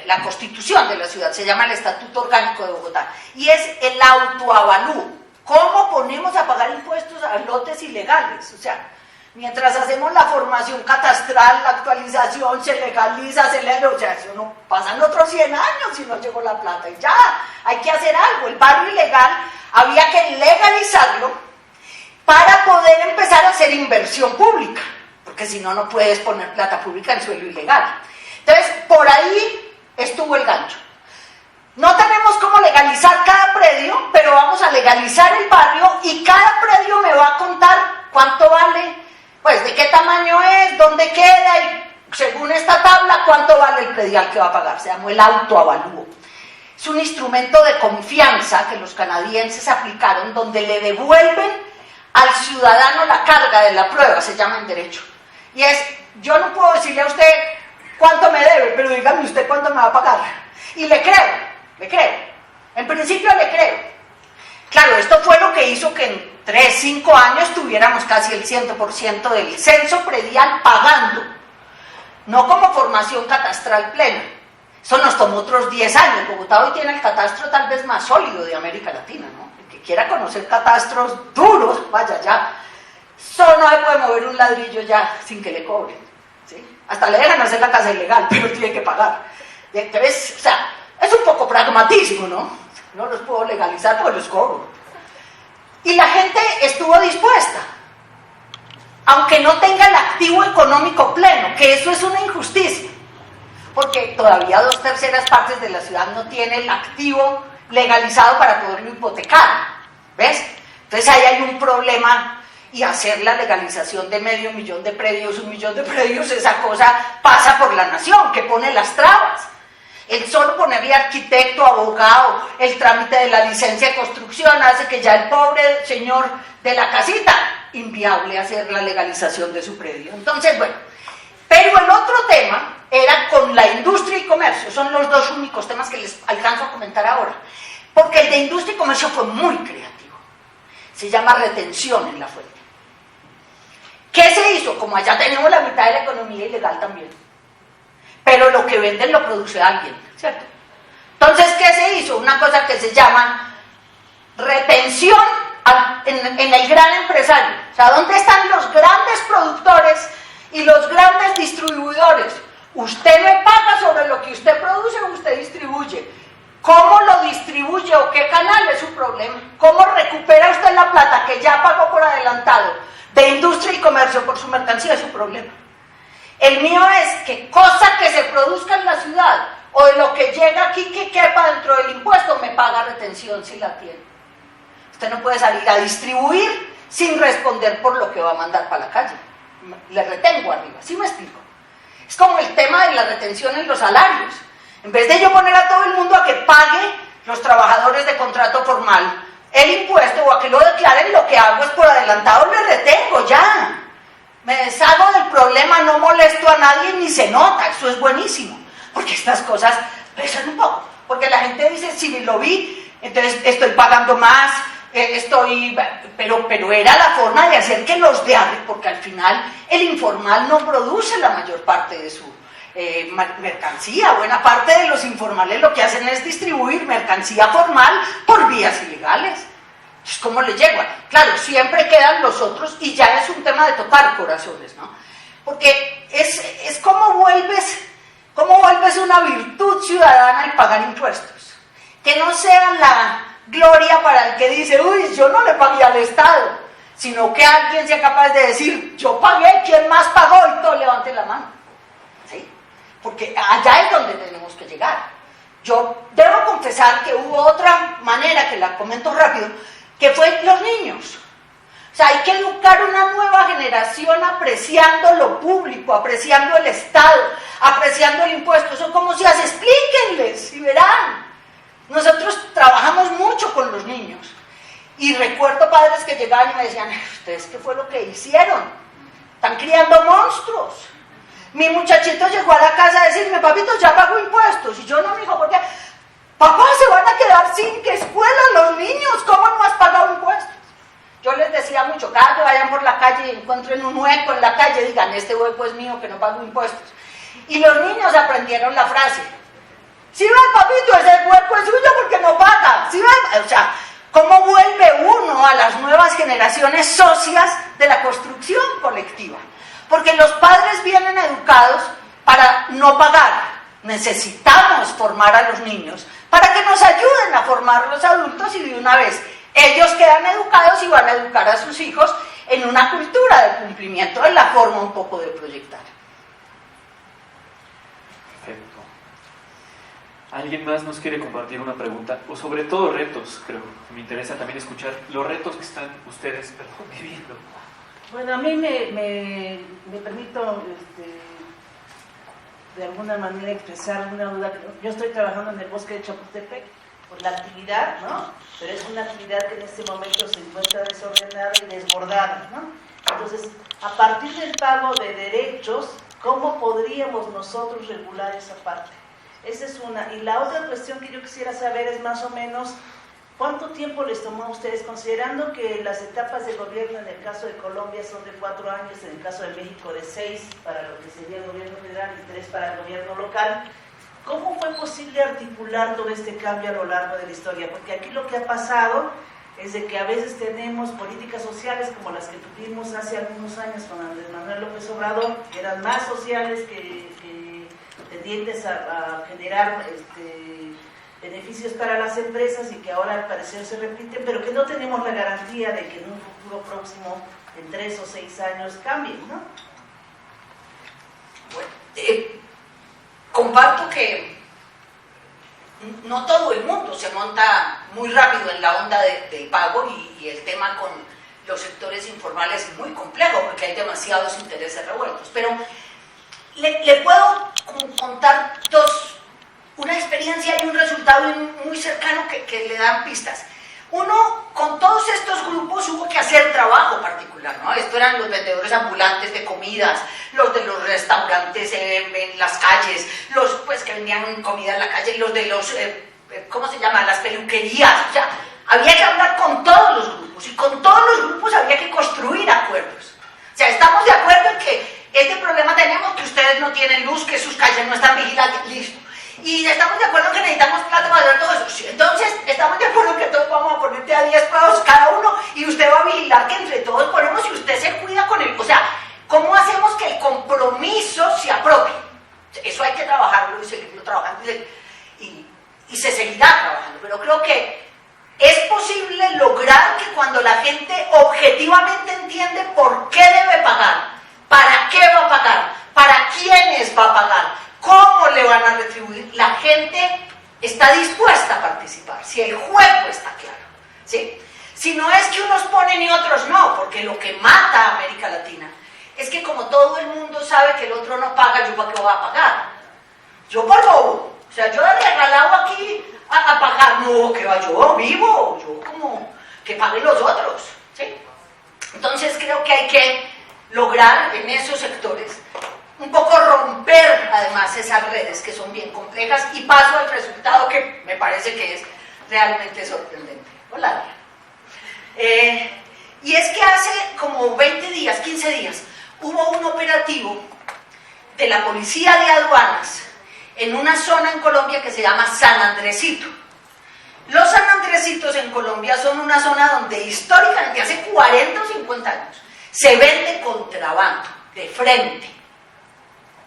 [SPEAKER 1] la constitución de la ciudad, se llama el Estatuto Orgánico de Bogotá, y es el autoavalúo. ¿Cómo ponemos a pagar impuestos a lotes ilegales? O sea, mientras hacemos la formación catastral, la actualización, se legaliza, o sea, eso no, pasan otros 100 años y no llegó la plata, y ya, hay que hacer algo. El barrio ilegal había que legalizarlo para poder empezar a hacer inversión pública, porque si no, no puedes poner plata pública en suelo ilegal. Entonces, por ahí estuvo el gancho. No tenemos cómo legalizar cada predio, pero vamos a legalizar el barrio y cada predio me va a contar cuánto vale, pues de qué tamaño es, dónde queda y según esta tabla cuánto vale el predial que va a pagar. Se llama el autoavalúo. Es un instrumento de confianza que los canadienses aplicaron donde le devuelven al ciudadano la carga de la prueba, se llama en derecho. Y es, yo no puedo decirle a usted cuánto me debe, pero dígame usted cuánto me va a pagar. Y le creo. En principio le creo. Claro, esto fue lo que hizo que en 3, 5 años tuviéramos casi el 100% del censo predial pagando. No como formación catastral plena. Eso nos tomó otros 10 años. Bogotá hoy tiene el catastro tal vez más sólido de América Latina, ¿no? El que quiera conocer catastros duros, vaya ya. Solo no se puede mover un ladrillo ya sin que le cobren, ¿sí? Hasta le dejan hacer la casa ilegal, pero tiene que pagar. Entonces, o sea, es un poco pragmatismo, ¿no? No los puedo legalizar porque los cobro. Y la gente estuvo dispuesta, aunque no tenga el activo económico pleno, que eso es una injusticia, porque todavía 2/3 partes de la ciudad no tiene el activo legalizado para poderlo hipotecar, ¿ves? Entonces ahí hay un problema. Y hacer la legalización de 500.000 de predios, 1 millón de predios, esa cosa pasa por la nación, que pone las trabas. El solo ponerle arquitecto, abogado, el trámite de la licencia de construcción hace que ya el pobre señor de la casita, inviable hacer la legalización de su predio. Entonces, bueno, pero el otro tema era con la industria y comercio, son los dos únicos temas que les alcanzo a comentar ahora, porque el de industria y comercio fue muy creativo, se llama retención en la fuente. ¿Qué se hizo? Como allá tenemos la mitad de la economía ilegal también, pero lo que venden lo produce alguien, ¿cierto? Entonces, ¿qué se hizo? Una cosa que se llama retención en el gran empresario. O sea, ¿dónde están los grandes productores y los grandes distribuidores? Usted me paga sobre lo que usted produce o usted distribuye. ¿Cómo lo distribuye o qué canal es su problema? ¿Cómo recupera usted la plata que ya pagó por adelantado de industria y comercio por su mercancía? Es su problema. El mío es que cosa que se produzca en la ciudad o de lo que llega aquí que quepa dentro del impuesto me paga retención si la tiene. Usted no puede salir a distribuir sin responder por lo que va a mandar para la calle. Le retengo arriba, ¿sí me explico? Es como el tema de la retención en los salarios. En vez de yo poner a todo el mundo a que pague los trabajadores de contrato formal el impuesto o a que lo declaren, lo que hago es por adelantado le retengo ya. Me deshago del problema, no molesto a nadie ni se nota, eso es buenísimo. Porque estas cosas pesan un poco. Porque la gente dice, si lo vi, entonces estoy pagando más, pero era la forma de hacer que los de arriba, porque al final el informal no produce la mayor parte de su mercancía. Buena parte de los informales lo que hacen es distribuir mercancía formal por vías ilegales. Entonces, ¿cómo le llego? Claro, siempre quedan los otros y ya es un tema de tocar corazones, ¿no? Porque es como vuelves una virtud ciudadana el pagar impuestos. Que no sea la gloria para el que dice, uy, yo no le pagué al Estado, sino que alguien sea capaz de decir, yo pagué, ¿quién más pagó? Y todos levanten la mano. ¿Sí? Porque allá es donde tenemos que llegar. Yo debo confesar que hubo otra manera, que la comento rápido, que fue los niños. O sea, hay que educar una nueva generación apreciando lo público, apreciando el Estado, apreciando el impuesto. Eso como se hace, explíquenles y verán. Nosotros trabajamos mucho con los niños y recuerdo padres que llegaban y me decían, ¿ustedes qué fue lo que hicieron? Están criando monstruos. Mi muchachito llegó a la casa a decirme, papito, ya pago impuestos. Y yo no, mijo, ¿por qué? Papá, se van a quedar sin que escuela los niños. ¿Cómo no has pagado impuestos? Yo les vayan por la calle y encuentren un hueco en la calle, digan, este hueco es mío, que no pago impuestos. Y los niños aprendieron la frase, si ve papito, ese hueco es suyo porque no paga. ¿Sí ve? O sea, ¿cómo vuelve uno a las nuevas generaciones socias de la construcción colectiva? Porque los padres vienen educados para no pagar. Necesitamos formar a los niños para que nos ayuden a formar los adultos y de una vez ellos quedan educados y van a educar a sus hijos en una cultura de cumplimiento, en la forma un poco de proyectar.
[SPEAKER 2] Perfecto. ¿Alguien más nos quiere compartir una pregunta? O sobre todo retos, creo. Me interesa también escuchar los retos que están ustedes viviendo.
[SPEAKER 5] Bueno, a mí me permito de alguna manera expresar una duda. Yo estoy trabajando en el bosque de Chapultepec por la actividad, ¿no? Pero es una actividad que en este momento se encuentra desordenada y desbordada, ¿no? Entonces, a partir del pago de derechos, ¿cómo podríamos nosotros regular esa parte? Esa es una. Y la otra cuestión que yo quisiera saber es más o menos ¿cuánto tiempo les tomó a ustedes, considerando que las etapas de gobierno en el caso de Colombia son de 4 años, en el caso de México de 6 para lo que sería el gobierno federal y 3 para el gobierno local? ¿Cómo fue posible articular todo este cambio a lo largo de la historia? Porque aquí lo que ha pasado es de que a veces tenemos políticas sociales como las que tuvimos hace algunos años con Andrés Manuel López Obrador, que eran más sociales que tendientes a generar beneficios para las empresas y que ahora al parecer se repiten, pero que no tenemos la garantía de que en un futuro próximo, en 3 o 6 años, cambien, ¿no?
[SPEAKER 1] Bueno, comparto que no todo el mundo se monta muy rápido en la onda del pago y el tema con los sectores informales es muy complejo porque hay demasiados intereses revueltos, pero le puedo contar una experiencia y un resultado muy cercano que le dan pistas. Uno, con todos estos grupos hubo que hacer trabajo particular, ¿no? Esto eran los vendedores ambulantes de comidas, los de los restaurantes en las calles, los pues que vendían comida en la calle, los de los, ¿cómo se llama?, las peluquerías. O sea, había que hablar con todos los grupos y con todos los grupos había que construir acuerdos. O sea, estamos de acuerdo en que este problema tenemos, que ustedes no tienen luz, que sus calles no están vigiladas, listo. Y estamos de acuerdo en que necesitamos plata para hacer todo eso. Sí, entonces, estamos de acuerdo en que todos vamos a ponerte a 10 pesos cada uno y usted va a vigilar que entre todos ponemos y usted se cuida con él. O sea, ¿cómo hacemos que el compromiso se apropie? Eso hay que trabajarlo y seguirlo trabajando y se seguirá trabajando. Pero creo que es posible lograr que cuando la gente objetivamente entiende por qué debe pagar, para qué va a pagar, para quiénes va a pagar, cómo le van a retribuir, la gente está dispuesta a participar, si el juego está claro, ¿sí? Si no es que unos ponen y otros no, porque lo que mata a América Latina es que como todo el mundo sabe que el otro no paga, ¿yo para qué voy a pagar? Yo por bobo, o sea, yo he regalado aquí a pagar, no, que va, yo vivo, yo como que paguen los otros, ¿sí? Entonces creo que hay que lograr en esos sectores un poco romper además esas redes que son bien complejas y paso al resultado que me parece que es realmente sorprendente. Hola. Y es que hace como 20 días, 15 días, hubo un operativo de la Policía de Aduanas en una zona en Colombia que se llama San Andresito. Los San Andresitos en Colombia son una zona donde históricamente, hace 40 o 50 años, se vende contrabando, de frente.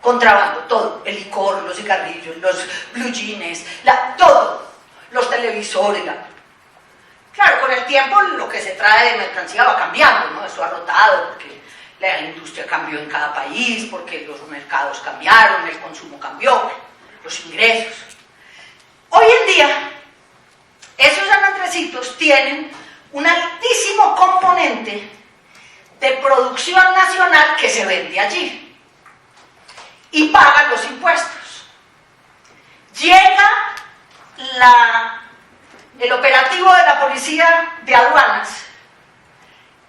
[SPEAKER 1] Contrabando, todo, el licor, los cigarrillos, los blue jeans, todo, los televisores. Claro, con el tiempo lo que se trae de mercancía va cambiando, ¿no? Eso ha rotado porque la industria cambió en cada país, porque los mercados cambiaron, el consumo cambió, los ingresos. Hoy en día, esos sanandresitos tienen un altísimo componente de producción nacional que se vende allí. Y pagan los impuestos. Llega el operativo de la Policía de Aduanas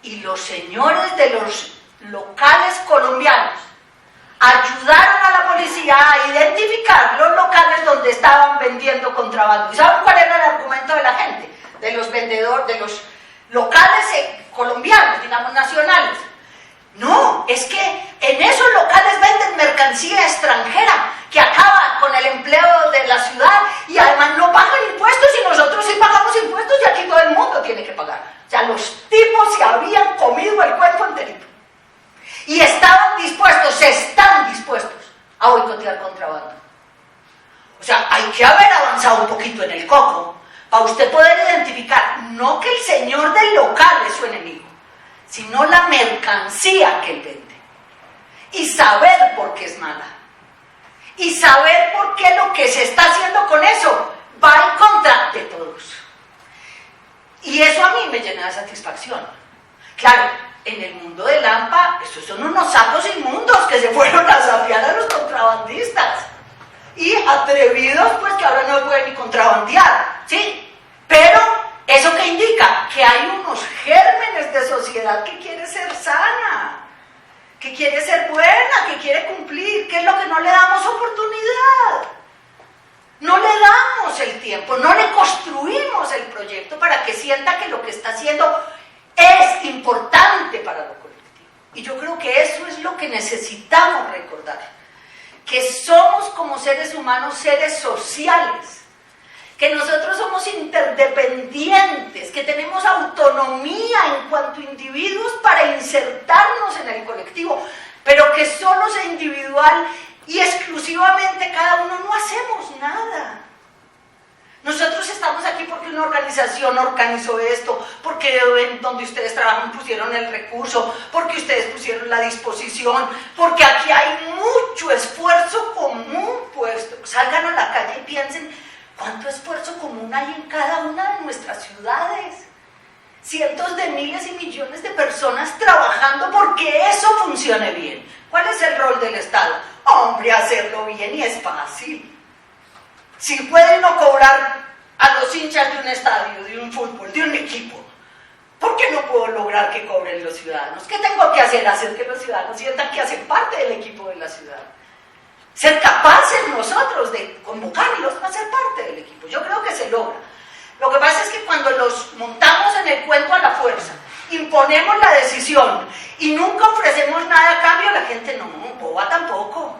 [SPEAKER 1] y los señores de los locales colombianos ayudaron a la policía a identificar los locales donde estaban vendiendo contrabando. ¿Y saben cuál era el argumento de la gente? De los vendedores, de los locales colombianos, digamos nacionales. es que en esos locales venden mercancía extranjera que acaba con el empleo de la ciudad y además no pagan impuestos y nosotros sí pagamos impuestos y aquí todo el mundo tiene que pagar. O sea, los tipos se habían comido el cuento enterito y estaban dispuestos, están dispuestos a boicotear contrabando. O sea, hay que haber avanzado un poquito en el coco para usted poder identificar, no que el señor del local es su enemigo, sino la mercancía que él vende. Y saber por qué es mala. Y saber por qué lo que se está haciendo con eso va en contra de todos. Y eso a mí me llena de satisfacción. Claro, en el mundo del AMPA, estos son unos sacos inmundos que se fueron a sapear a los contrabandistas. Y atrevidos, pues que ahora no pueden ni contrabandear, ¿sí? Pero eso que indica que hay unos gérmenes de sociedad que quiere ser sana, que quiere ser buena, que quiere cumplir, que es lo que no le damos oportunidad. No le damos el tiempo, no le construimos el proyecto para que sienta que lo que está haciendo es importante para lo colectivo. Y yo creo que eso es lo que necesitamos recordar, que somos como seres humanos seres sociales, que nosotros somos interdependientes, que tenemos autonomía en cuanto a individuos para insertarnos en el colectivo, pero que solos e individual y exclusivamente cada uno no hacemos nada. Nosotros estamos aquí porque una organización organizó esto, porque en donde ustedes trabajan pusieron el recurso, porque ustedes pusieron la disposición, porque aquí hay mucho esfuerzo común puesto. Salgan a la calle y piensen cuánto esfuerzo común hay en cada una de nuestras ciudades. Cientos de miles y millones de personas trabajando porque eso funcione bien. ¿Cuál es el rol del Estado? Hombre, hacerlo bien, y es fácil. Si pueden no cobrar a los hinchas de un estadio, de un fútbol, de un equipo, ¿por qué no puedo lograr que cobren los ciudadanos? ¿Qué tengo que hacer? Hacer que los ciudadanos sientan que hacen parte del equipo de la ciudad. Ser capaces nosotros de convocarlos a ser parte del equipo. Yo creo que se logra. Lo que pasa es que cuando los montamos en el cuento a la fuerza, imponemos la decisión y nunca ofrecemos nada a cambio, la gente no, boba tampoco.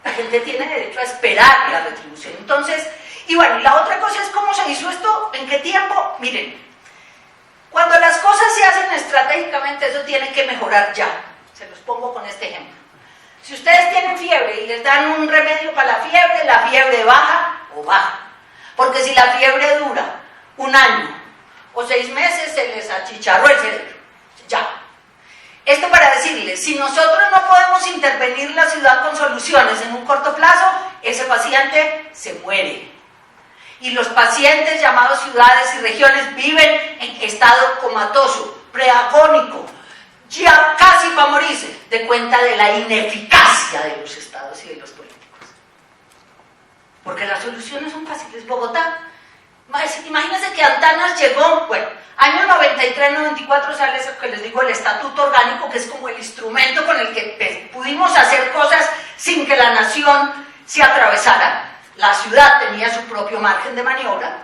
[SPEAKER 1] La gente tiene derecho a esperar la retribución. Entonces, y bueno, la otra cosa es cómo se hizo esto, en qué tiempo. Miren, cuando las cosas se hacen estratégicamente, eso tiene que mejorar ya. Se los pongo con este ejemplo. Si ustedes tienen fiebre y les dan un remedio para la fiebre baja o baja. Porque si la fiebre dura un año o 6 meses, se les achicharró el cerebro. Ya. Esto para decirles, si nosotros no podemos intervenir la ciudad con soluciones en un corto plazo, ese paciente se muere. Y los pacientes llamados ciudades y regiones viven en estado comatoso, preagónico, ya casi para morirse, de cuenta de la ineficacia de los estados y de los políticos. Porque las soluciones son fáciles. Bogotá, imagínense que Antanas llegó, bueno, año 93-94 sale eso que les digo, el estatuto orgánico, que es como el instrumento con el que pudimos hacer cosas sin que la nación se atravesara. La ciudad tenía su propio margen de maniobra.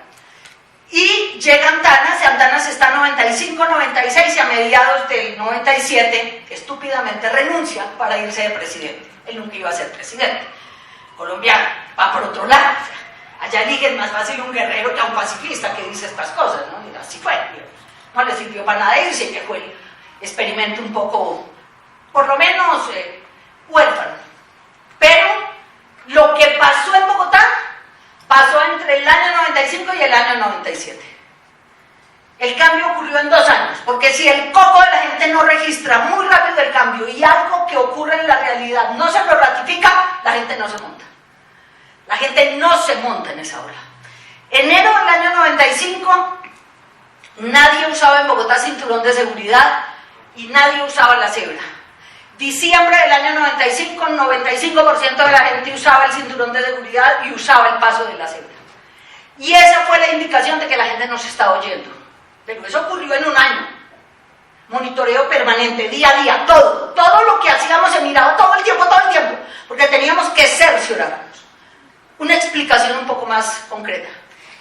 [SPEAKER 1] Y llega Antanas, y Antanas está en 95-96 y a mediados del 97 estúpidamente renuncia para irse de presidente. Él nunca iba a ser presidente. Colombiano, va por otro lado. Allá eligen más fácil un guerrero que a un pacifista que dice estas cosas, ¿no? Y así fue. No le sirvió para nada irse, que fue el experimento un poco, por lo menos, huérfano. Pero lo que pasó en Bogotá pasó entre el año 95 y el año 97. El cambio ocurrió en 2 años, porque si el coco de la gente no registra muy rápido el cambio y algo que ocurre en la realidad no se lo ratifica, la gente no se monta. La gente no se monta en esa ola. Enero del año 95, nadie usaba en Bogotá cinturón de seguridad y nadie usaba la cebra. Diciembre del año 95, 95% de la gente usaba el cinturón de seguridad y usaba el paso de la cebra. Y esa fue la indicación de que la gente nos estaba oyendo. Pero eso ocurrió en 1 año. Monitoreo permanente, día a día, todo lo que hacíamos se miraba todo el tiempo, porque teníamos que cerciorarnos. Una explicación un poco más concreta.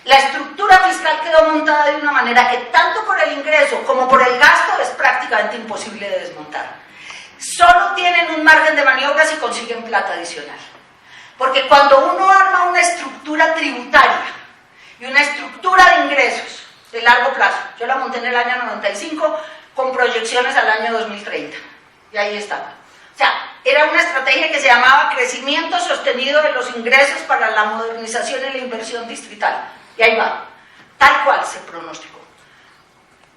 [SPEAKER 1] La estructura fiscal quedó montada de una manera que tanto por el ingreso como por el gasto es prácticamente imposible de desmontar. solo tienen un margen de maniobra si consiguen plata adicional. Porque cuando uno arma una estructura tributaria y una estructura de ingresos de largo plazo, yo la monté en el año 95 con proyecciones al año 2030, y ahí estaba. O sea, era una estrategia que se llamaba crecimiento sostenido de los ingresos para la modernización y la inversión distrital, y ahí va, tal cual se pronosticó.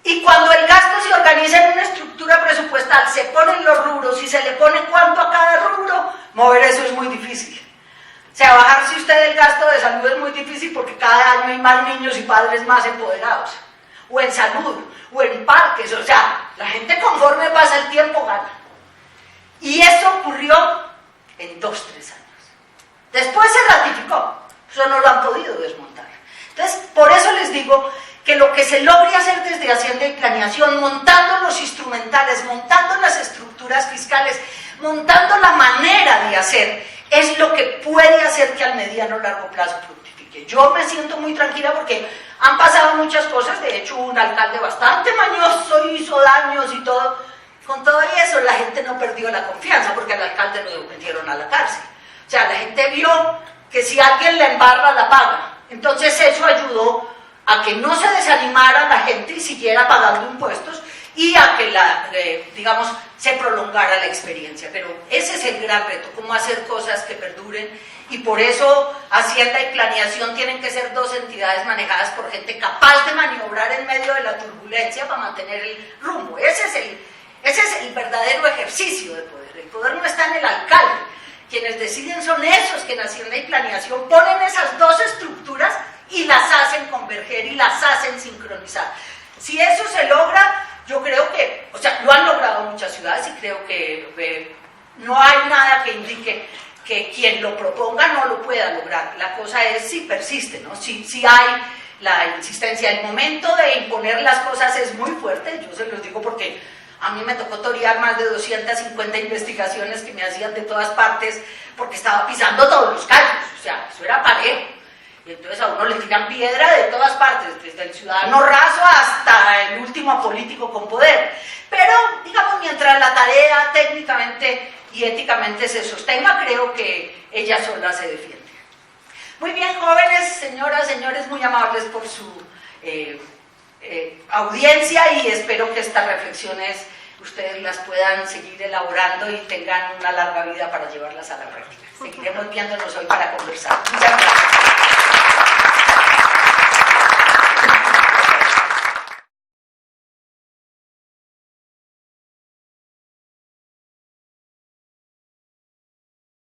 [SPEAKER 1] Y cuando el gasto se organiza en una estructura presupuestal, se ponen los rubros y se le pone cuánto a cada rubro, mover eso es muy difícil. O sea, bajarse usted el gasto de salud es muy difícil porque cada año hay más niños y padres más empoderados. O en salud, o en parques, o sea, la gente conforme pasa el tiempo gana. Y eso ocurrió en 2, 3 años. Después se ratificó, eso no lo han podido desmontar. Entonces, por eso les digo que lo que se logre hacer desde Hacienda y Planeación, montando los instrumentales, montando las estructuras fiscales, montando la manera de hacer, es lo que puede hacer que al mediano o largo plazo fructifique. Yo me siento muy tranquila porque han pasado muchas cosas, de hecho un alcalde bastante mañoso hizo daños y todo. Con todo eso la gente no perdió la confianza porque al alcalde lo metieron a la cárcel. O sea, la gente vio que si alguien la embarra, la paga. Entonces eso ayudó a que no se desanimara la gente y siguiera pagando impuestos y a que digamos, se prolongara la experiencia. Pero ese es el gran reto, cómo hacer cosas que perduren, y por eso Hacienda y Planeación tienen que ser 2 entidades manejadas por gente capaz de maniobrar en medio de la turbulencia para mantener el rumbo. Ese es el verdadero ejercicio de poder. El poder no está en el alcalde. Quienes deciden son esos que en Hacienda y Planeación ponen esas 2 estructuras y las hacen converger y las hacen sincronizar. Si eso se logra, yo creo que, o sea, lo han logrado muchas ciudades y creo que no hay nada que indique que quien lo proponga no lo pueda lograr. La cosa es si persiste, ¿no? Si hay la insistencia. El momento de imponer las cosas es muy fuerte, yo se los digo porque a mí me tocó torear más de 250 investigaciones que me hacían de todas partes porque estaba pisando todos los callos, o sea, eso era parejo. Y entonces a uno le tiran piedra de todas partes, desde el ciudadano raso hasta el último político con poder. Pero, digamos, mientras la tarea técnicamente y éticamente se sostenga, creo que ella sola se defiende. Muy bien, jóvenes, señoras, señores, muy amables por su audiencia, y espero que estas reflexiones ustedes las puedan seguir elaborando y tengan una larga vida para llevarlas a la práctica. Seguiremos viéndonos hoy para conversar. Muchas gracias.